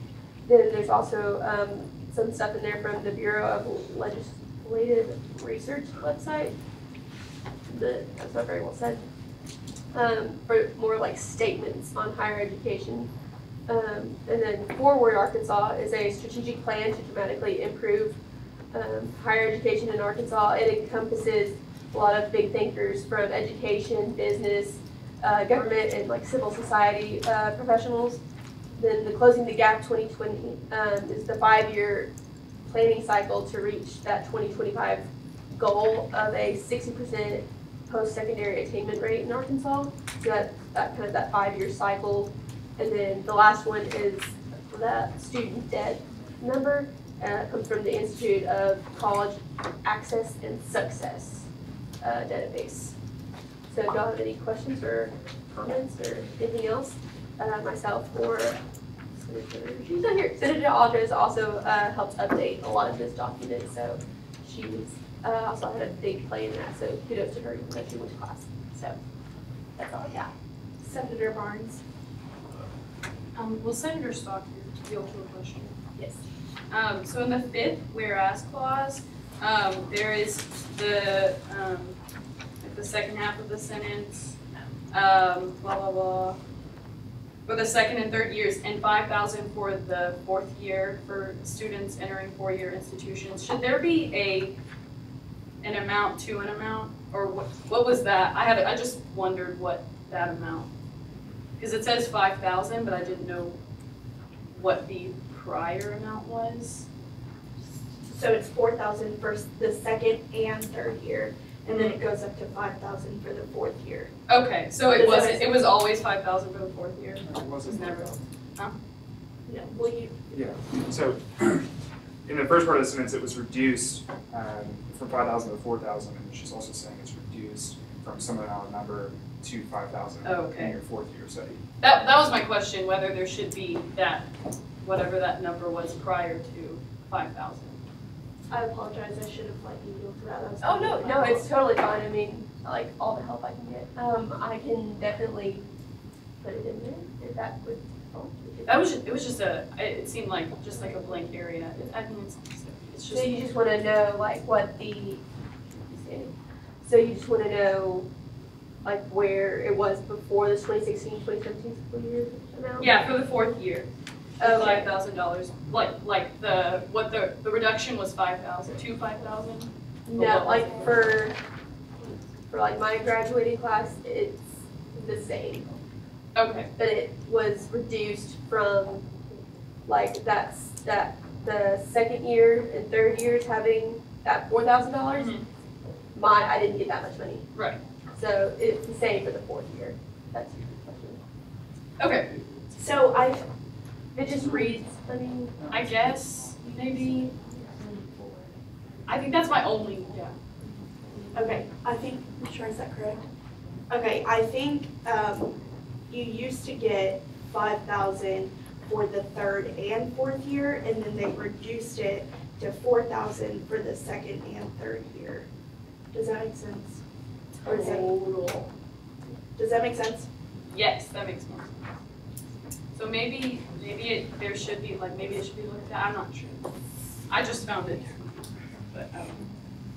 S17: Then there's also some stuff in there from the Bureau of Legislative Research website. That's not very well said. For more like statements on higher education. And then Forward Arkansas is a strategic plan to dramatically improve higher education in Arkansas. It encompasses a lot of big thinkers from education, business, government, and like civil society professionals. Then the Closing the Gap 2020 is the 5-year planning cycle to reach that 2025 goal of a 60% post-secondary attainment rate in Arkansas. So that kind of that 5-year cycle. And then the last one is the student debt number. Comes from the Institute of College Access and Success database. So if y'all have any questions or comments or anything else, myself or Senator, she's not here. Senator Aldridge also helped update a lot of this document, so she's also had a big play in that, so kudos to her even though she went to class. So that's all I got. Senator Barnes.
S9: Will Senator Stock yield to a question?
S17: Yes.
S9: So in the 5th whereas clause, there is the second half of the sentence, blah, blah, blah, for the second and third years, and 5,000 for the 4th year for students entering 4-year institutions. Should there be an amount to an amount, or what was that? I just wondered what that amount, because it says 5,000, but I didn't know what the prior amount was.
S17: So it's 4,000 for the second and third year, and then it goes up to 5,000 for the 4th year.
S9: Okay, so it wasn't. It was always 5,000 for the 4th year.
S12: It wasn't
S9: never. Huh?
S17: Yeah. Well, you.
S12: Yeah. So in the first part of the sentence, it was reduced from 5,000 to 4,000, and she's also saying it's reduced from some amount of number to 5,000 in your 4th year study.
S9: That was my question, whether there should be that, whatever that number was prior to 5,000.
S17: I apologize. I should have you go through that.
S9: Oh no,
S17: no, it's totally fine. I mean, like all the help I can get. I can definitely put it in there if that would help.
S9: It was just it seemed like just like a blank area. I mean, it's just.
S17: So you just want to know like what the. So you just want to know like where it was before this 2016-2017 school year amount?
S9: Yeah, for the 4th year. $5,000. Like the reduction was 5,000 to 5,000.
S17: No, like for like my graduating class, it's the same.
S9: Okay.
S17: But it was reduced from like the 2nd year and 3rd years having that $4,000. I didn't get that much money.
S9: Right.
S17: So it's the same for the 4th year. That's your question.
S9: Okay.
S17: So it just reads, I mean.
S9: I guess, maybe. I think that's my only, yeah.
S17: Okay, I think, I'm sure, is that correct? Okay, I think you used to get 5,000 for the 3rd and 4th year, and then they reduced it to 4,000 for the 2nd and 3rd year. Does that make sense? Or is does that make sense?
S9: Yes, that makes more sense. So maybe there should be maybe it should be looked at. I'm not sure. I just found it. But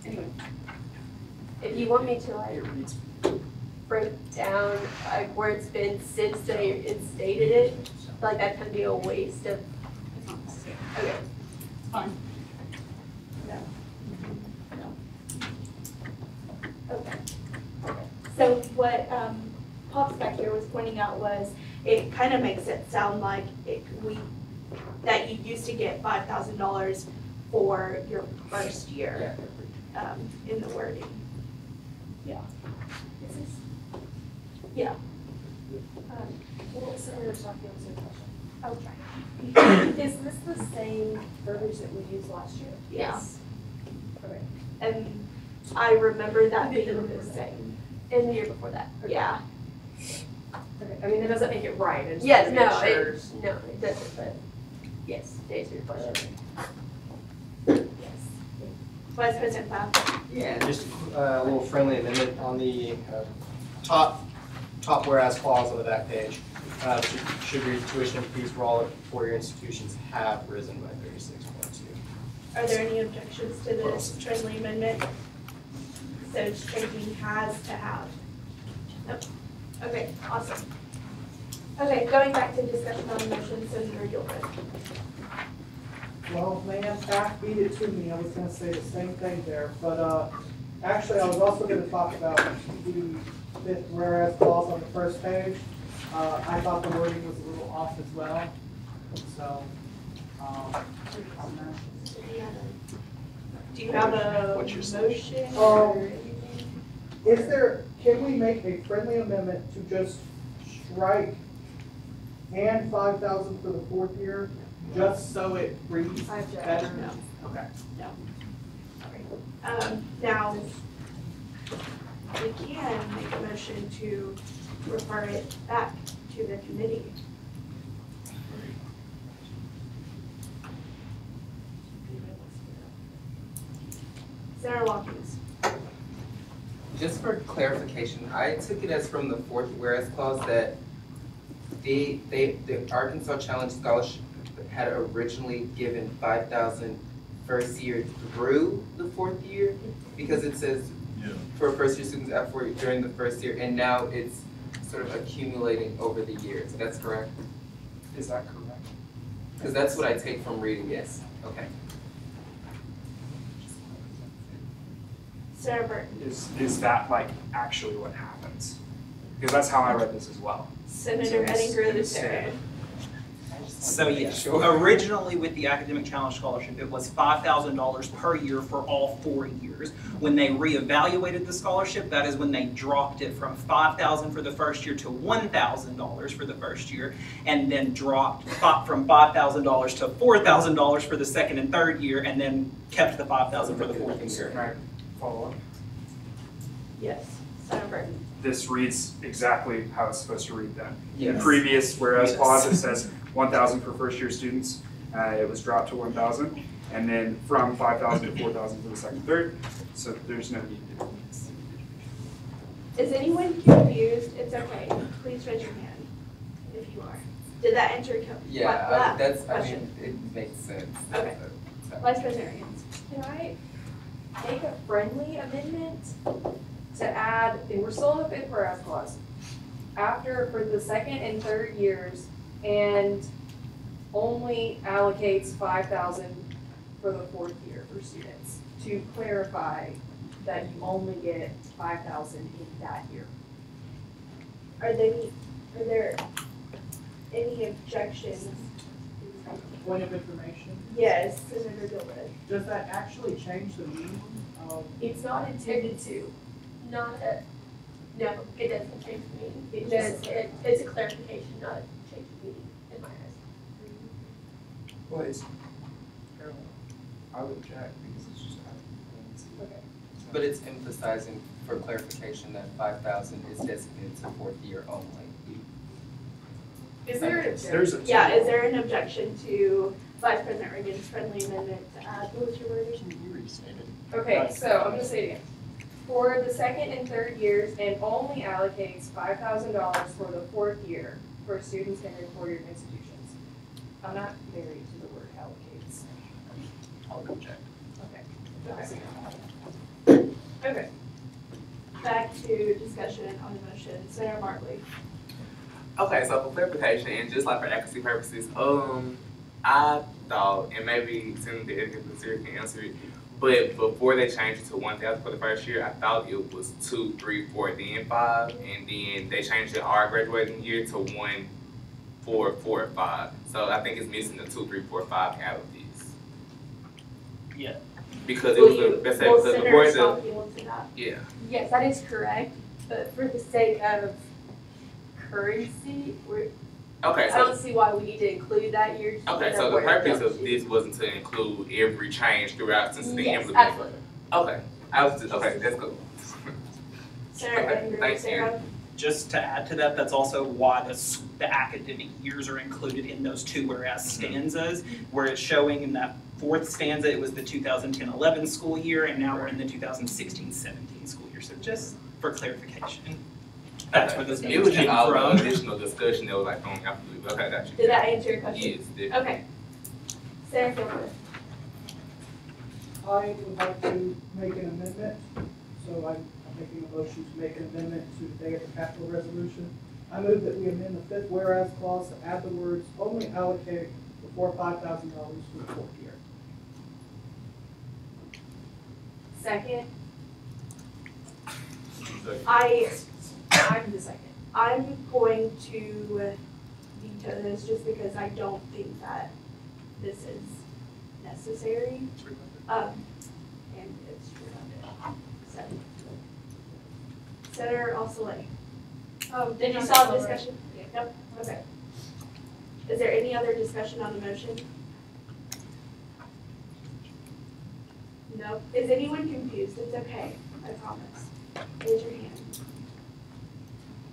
S9: anyway.
S17: If you want me to broke down like where it's been since they instated it, I feel like that'd kind of be a waste of. Okay.
S9: Fine.
S1: Okay. So what Pops back here was pointing out was, it kind of makes it sound like that you used to get $5,000 for your first year in the wording. Yeah. Is this? Yeah.
S7: Well, Senator Stocking has a question.
S1: Okay.
S7: Is this the same verbiage that we used last year?
S1: Yes.
S7: Okay.
S1: And I remember that being the same.
S17: And the year before that.
S1: Yeah.
S7: Okay. I mean, that doesn't make it right. I just
S17: Yes,
S7: wanna make sure.
S17: it doesn't, but yes, to answer your question.
S1: Yes. Vice President Pfaff?
S10: Yeah, just a little friendly amendment on the top whereas clause on the back page. Should read tuition increase for all four-year institutions have risen by 36.2.
S1: Are there any objections to this friendly amendment? So it's changing has to have. Nope. Okay, awesome. Okay, going back to discussion on the motion, Senator Gilbert.
S16: Well, man, Pat beat it to me. I was gonna say the same thing there, but actually, I was also gonna talk about the fifth whereas clause on the first page. I thought the wording was a little off as well, so.
S1: Do you have a motion?
S16: Can we make a friendly amendment to just strike and 5,000 for the fourth year, just so it reads better?
S1: No.
S16: Okay.
S1: No. Now, we can make a motion to refer it back to the committee. Senator Watkins.
S13: Just for clarification, I took it as from the fourth whereas clause that the Arkansas Challenge Scholarship had originally given 5,000 first year through the fourth year, because it says for first year students at 4 during the first year, and now it's sort of accumulating over the years. That's correct?
S12: Is that correct?
S13: Because that's what I take from reading this. Okay.
S1: Senator Burton.
S12: Is that like actually what happens? Because that's how I read this as well.
S1: Senator Edingur Lucero.
S2: So yes, originally with the Academic Challenge Scholarship, it was $5,000 per year for all 4 years. When they reevaluated the scholarship, that is when they dropped it from $5,000 for the first year to $1,000 for the first year, and then dropped from $5,000 to $4,000 for the second and third year, and then kept the $5,000 for the fourth year.
S12: Can I follow up?
S1: Yes, Senator Burton.
S12: This reads exactly how it's supposed to read then.
S13: Yes.
S12: In previous whereas clause, it says 1,000 for first year students. It was dropped to 1,000, and then from 5,000 to 4,000 for the second, third. So there's no need to.
S1: Is anyone confused? It's okay. Please raise your hand if you are. Did that answer
S13: Yeah, that's.
S1: question?
S13: I mean, it makes sense.
S1: Okay. Vice President Arians.
S7: Can I make a friendly amendment to add, and we're still in the fifth whereas clause, for the second and third years, and only allocates 5,000 for the fourth year for students, to clarify that you only get 5,000 in that year.
S1: Are there any objections?
S16: Point of information.
S1: Yes, Senator Gilbert.
S16: Does that actually change the meaning of?
S7: It's not intended to.
S17: No, it doesn't change the meaning.
S7: It
S17: It's
S7: just-
S17: it's a clarification, not a change of meaning in my eyes.
S12: Well, it's parallel. I would object because it's just.
S7: Okay.
S13: But it's emphasizing for clarification that 5,000 is designated to fourth year only.
S7: Is there an
S12: There's
S7: objection?
S1: Yeah, is there an objection to Vice President Reagan's friendly amendment to add, what was your word?
S7: Okay, so I'm gonna say it again. For the second and third years, and only allocates $5,000 for the fourth year for students in four-year institutions. I'm not married to the word allocates.
S10: I'll object.
S7: Okay. Okay.
S1: back to discussion on the motion. Senator Marbley.
S11: Okay, so for clarification and just like for accuracy purposes, I thought, and maybe Senator Edgar can answer it, but before they changed it to 1,000 for the first year, I thought it was 2, 3, 4, then 5, and then they changed it our graduating year to 1, 4, 4, 5. So I think it's missing the 2, 3, 4, 5 out of this.
S2: Yeah.
S11: Because it was let's say because the board
S17: yeah. Yes, that is correct. But for the sake of currency,
S11: okay,
S17: I don't see why we need to include that year.
S11: Okay, so the purpose of this wasn't to include every change throughout since the
S17: yes,
S11: implementation.
S17: absolutely.
S11: Okay, I was just okay. That's cool.
S1: Senator Sarah.
S2: Just to add to that, that's also why the academic years are included in those two whereas stanzas, where it's showing in that fourth stanza it was the 2010-11 school year, and now we're in the 2016-17 school year. So just for clarification, that's where this
S11: It was just
S2: came
S11: all
S2: from.
S11: the additional discussion that was like on after. Okay, got you.
S1: Did that answer your question?
S11: Yes, definitely.
S1: Okay. Senator Gilbert.
S16: I would like to make an amendment, so I'm making a motion to make an amendment to the day of the capital resolution. I move that we amend the fifth whereas clause to add the words only allocate before $5,000 for the fourth year.
S1: Second. I'm the second. I'm going to veto this just because I don't think that this is necessary. And it's redundant. So. Senator Ossolet. Oh, did you saw the discussion? Yeah. Nope. Okay. Is there any other discussion on the motion? No. Is anyone confused? It's okay. I promise. Raise your hand.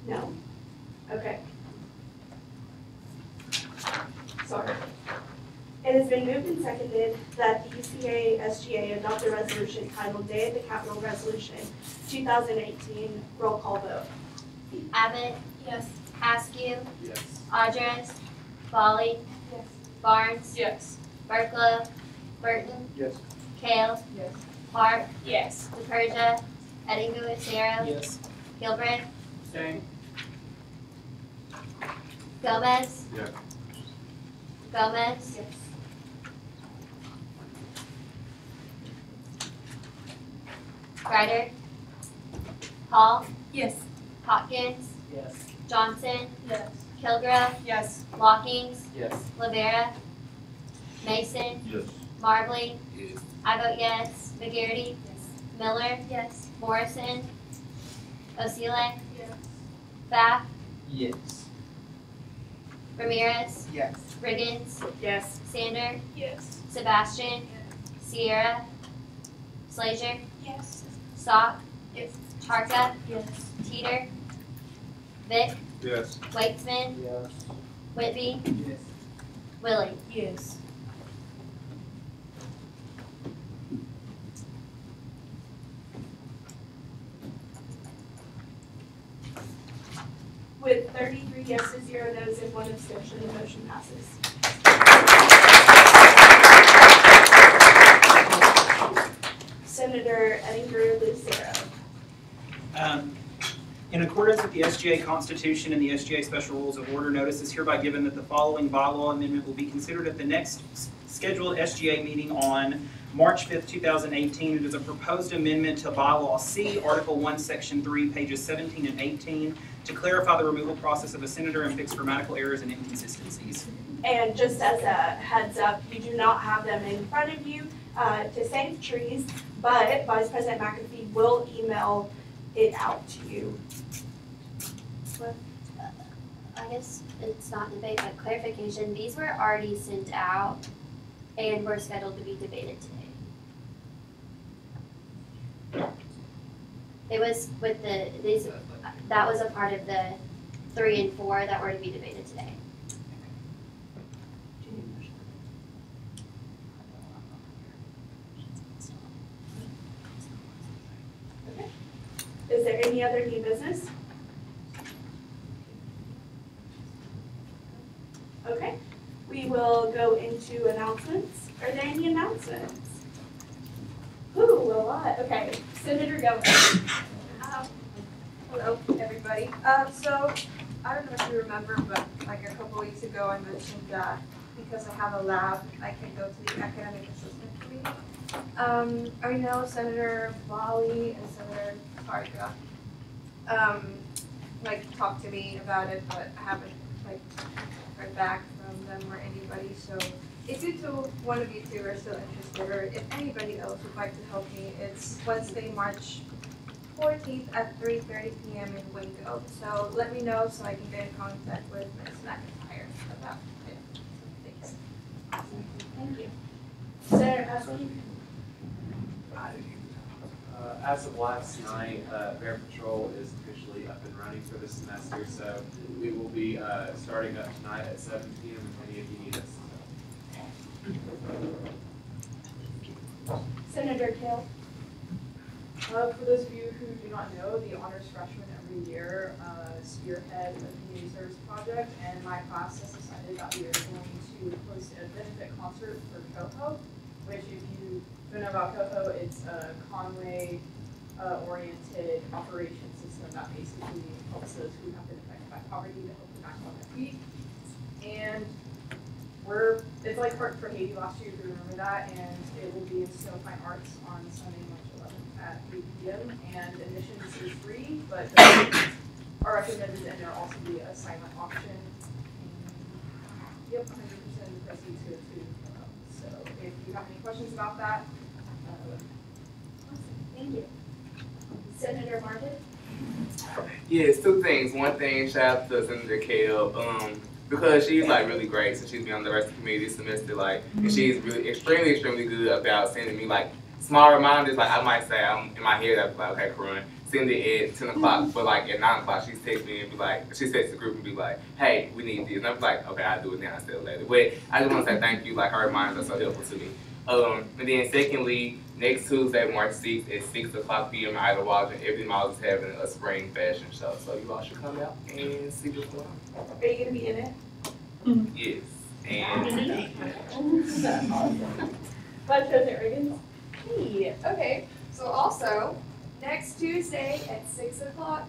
S1: No? Okay. Sorry. It has been moved and seconded that the UCA SGA adopt a resolution titled Day of the Capitol Resolution 2018. Roll call vote.
S3: Abbott? Yes. Askew?
S14: Yes.
S3: Audrez? Foley?
S1: Yes.
S3: Barnes?
S9: Yes.
S3: Barklow? Burton?
S14: Yes.
S3: Kale?
S9: Yes.
S3: Hart?
S9: Yes.
S3: DePerja? Edingu Lucero?
S2: Yes.
S3: Gilbert?
S16: Same.
S3: Gomez?
S14: Yeah.
S3: Gomez?
S1: Yes.
S3: Ryder? Hall?
S9: Yes.
S3: Hopkins?
S2: Yes.
S3: Johnson?
S9: Yes.
S3: Kilgore?
S9: Yes.
S3: Walkings?
S14: Yes.
S3: Lavera? Mason?
S14: Yes.
S3: Marbley?
S11: Yes.
S3: I vote yes. McGarity?
S9: Yes.
S3: Miller? Yes. Morrison? Osile?
S9: Yes.
S3: Bath?
S10: Yes.
S3: Ramirez?
S15: Yes.
S3: Riggins?
S9: Yes.
S3: Sander?
S9: Yes.
S3: Sebastian? Sierra? Slager?
S9: Yes.
S3: Stock?
S9: Yes.
S3: Tarka?
S9: Yes.
S3: Teeter? Vic?
S14: Yes.
S3: Weitzman?
S16: Yes.
S3: Whitby?
S16: Yes.
S3: Willie?
S9: Yes.
S1: With 33 yeses, 0 noes, and 1 abstention, the motion passes. Senator Edingu Lucero.
S2: In accordance with the SGA Constitution and the SGA Special Rules of Order, notice is hereby given that the following bylaw amendment will be considered at the next scheduled SGA meeting on March 5th, 2018. It is a proposed amendment to Bylaw C, Article 1, Section 3, pages 17 and 18, to clarify the removal process of a senator and fix grammatical errors and inconsistencies.
S1: And just as a heads up, you do not have them in front of you to save trees, but Vice President McAfee will email it out to you.
S3: I guess it's not debate, but clarification. These were already sent out and were scheduled to be debated today. It was with that was a part of the 3 and 4 that were to be debated today.
S1: Is there any other new business? Okay, we will go into announcements. Are there any announcements? Ooh, a lot. Okay, Senator Gomez.
S18: Hello, everybody. So, I don't know if you remember, but like a couple weeks ago, I mentioned that because I have a lab, I can go to the academic assistant committee. I know Senator Bali and Senator Targa, like talked to me about it, but I haven't like heard back from them or anybody. So, if you two, one of you two are still interested, or if anybody else would like to help me, it's Wednesday, March 14th at 3:30 p.m. in Wingo. So let me know so I can get in contact with Ms. McIntyre about it. Thanks.
S1: Thank you. Senator Husky?
S14: As of last night, Bear Patrol is officially up and running for the semester, so we will be starting up tonight at 7 p.m. if any of you need us.
S1: Senator Kill?
S7: For those of you who do not know, the honors freshman every year spearhead a community service project, and my class has decided that we are going to host a benefit concert for Coho, which if you don't know about Coho, it's a Conway oriented operation system that basically helps those who have been affected by poverty to help them back on their feet. And it's like Heart for Haiti last year, if you remember that, and it will be in Snow Fine Arts on Sunday, March 11th at 8 p.m. And admissions is free, but donations are recommended, and there'll also be a silent auction. And, yep, 100% of the proceeds go to so if you have any questions about that,
S1: Thank you. Senator Martin?
S11: Yes, two things. One thing, shout out to Senator Kale, because she's like really great, so she's been on the rest of the committee this semester, like, and she's really extremely good about sending me like small reminders. Like I might say I'm in my head, I'd be like, okay, Corinne, send it at 10 o'clock, but like at 9 o'clock, she's texting me and be like, she texts the group and be like, hey, we need this, and I'm like, okay, I'll do it now instead of later. But I just want to say thank you, like her reminders are so helpful to me. And then secondly, next Tuesday, March 6th at 6 o'clock p.m. at Ida Waldron, Every Mall is having a spring fashion show, so you all should come out and see what's going on.
S1: Are you going to be in it?
S11: Yes, and
S1: Awesome. Vice President Reagan?
S7: Hey, okay, so also, next Tuesday at 6 o'clock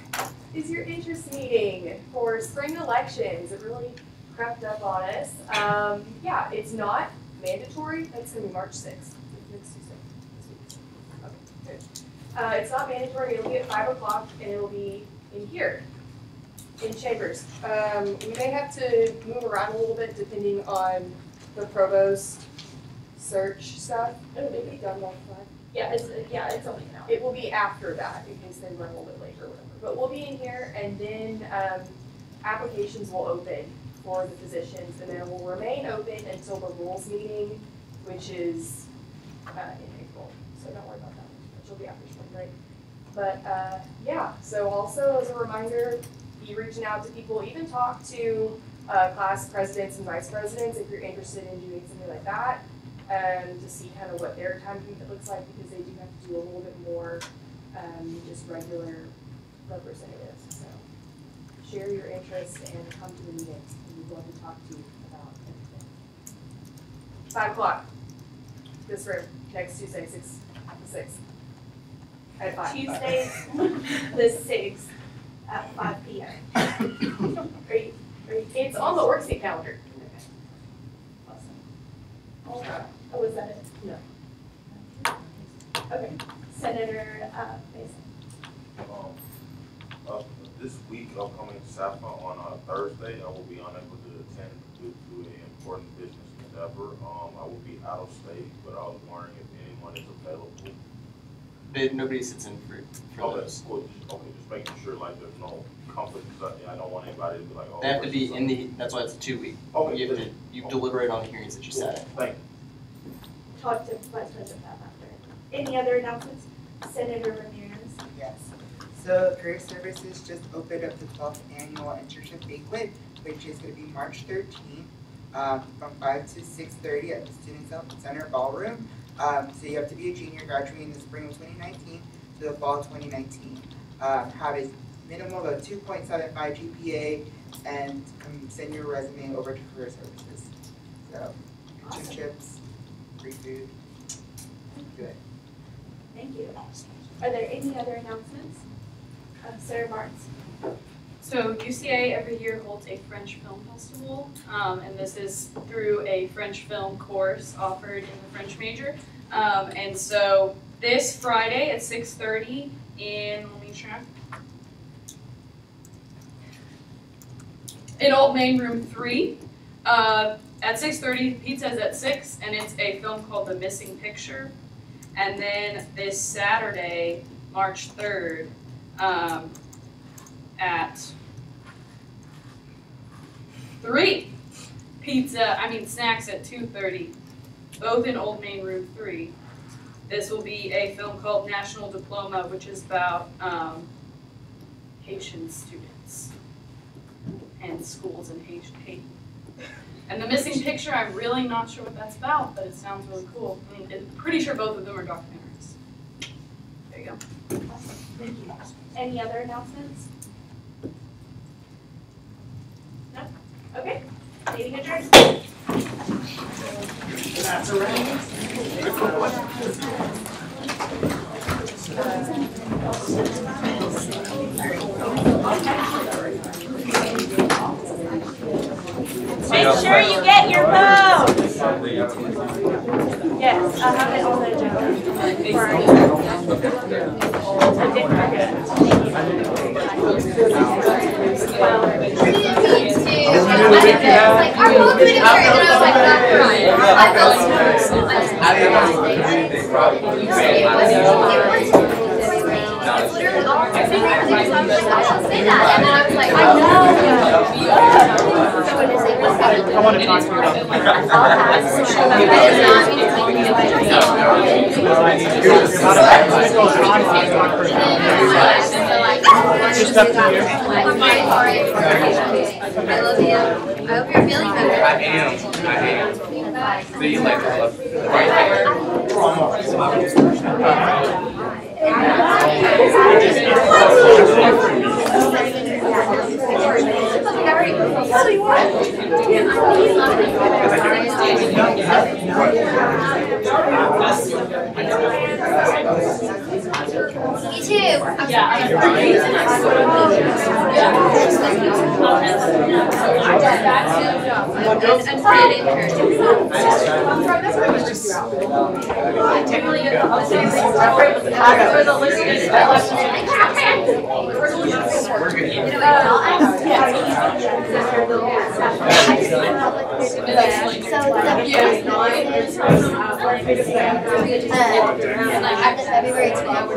S7: is your interest meeting for spring elections. It really crept up on us. Yeah, it's not mandatory. That's going to be March 6th. Next Tuesday. Okay, good. It's not mandatory. It'll be at 5 o'clock, and it'll be in here, in chambers. We may have to move around a little bit depending on the provost search stuff. It'll be done by 5.
S1: Yeah, it's only an hour.
S7: It will be after that in case they run a little bit later or whatever. But we'll be in here, and then applications will open for the positions, and then it will remain open until the rules meeting, which is in April. So don't worry about that, which will be after spring break. But yeah, so also as a reminder, be reaching out to people, even talk to class presidents and vice presidents if you're interested in doing something like that, to see kind of what their time commitment looks like, because they do have to do a little bit more than just regular representatives. So share your interests and come to the meetings. We'd love to talk to you about everything. 5 o'clock. This room, next Tuesday, 6 at 5.
S1: Tuesday, the 6th at 5 p.m.
S7: It's on the worksheet calendar.
S1: Awesome. Oh, was that it?
S7: No.
S1: Okay. Senator Mason.
S8: This week, upcoming SAFA on Thursday, I will be unable to attend due to an important business endeavor. I will be out of state, but I was wondering if anyone is available.
S10: Nobody sits in for those.
S8: Cool. Okay, just making sure like there's no conflict. I don't want anybody to be like, oh.
S10: They have to be in the, that's why it's a 2-week.
S8: Okay.
S10: You deliberate on the hearings that you set.
S8: Thank you.
S1: Talk to Vice President about after. Any other announcements? Senator Ramirez?
S15: Yes. So Career Services just opened up the 12th annual internship banquet, which is going to be March 13th from 5 to 6:30 at the Student Center Ballroom. So you have to be a junior graduating the spring of 2019 to the fall of 2019. Have a minimum of 2.75 GPA and send your resume over to Career Services. So internships, free food, good.
S1: Thank you. Are there any other announcements? Sarah Barnes.
S9: So UCA every year holds a French film festival, and this is through a French film course offered in the French major. And so this Friday at 6:30 in Old Main Room 3. At 6:30, pizza's at 6, and it's a film called The Missing Picture. And then this Saturday, March 3rd, at 3, snacks at 2:30, both in Old Main Room 3. This will be a film called National Diploma, which is about Haitian students and schools in Haiti. And The Missing Picture, I'm really not sure what that's about, but it sounds really cool. I'm pretty sure both of them are documentaries. There you go.
S1: Thank you. Any other announcements? No? Okay. Meeting adjourned.
S2: That's a wrap.
S1: Make sure you get your vote. Yes, I have it on the agenda.
S3: Our vote didn't work, and I was like, not crying. Say that, and then I was like, I know.
S16: I want to talk to you about just up to you.
S3: I love you. I hope you're feeling better.
S11: I am. So you like the right there?
S3: Me too. After February 12th,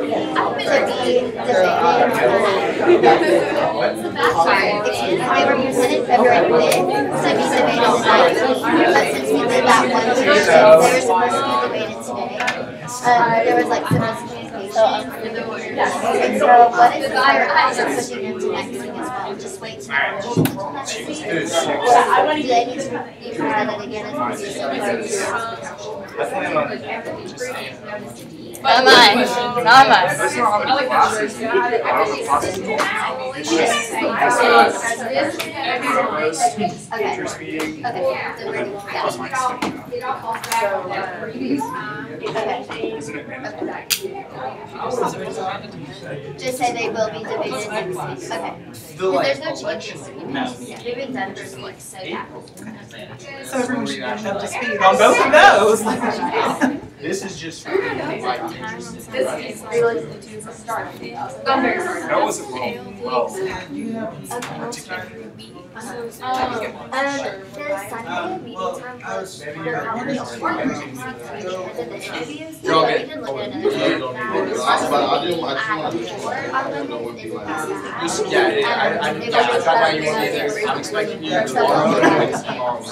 S3: to be debated. They were presented February 5th to be debated tonight. But since we did that one Tuesday, they were supposed to be debated today. There was like some miscommunication. So what if we are pushing them to next week as well? Just wait till next week. Do they need to be presented again as previously?
S9: Not mine. Not mine.
S12: Teachers meeting.
S3: Just say they will be debated next week. Okay. There's no changes.
S2: No.
S3: They've been done for weeks, so yeah.
S2: So everyone should be up to speed on both of those.
S12: This is just for
S18: That
S12: wasn't well.
S3: The Sunday meeting time was the interviews. We can look at
S10: Yeah, I thought you wanted to. I'm expecting you tomorrow.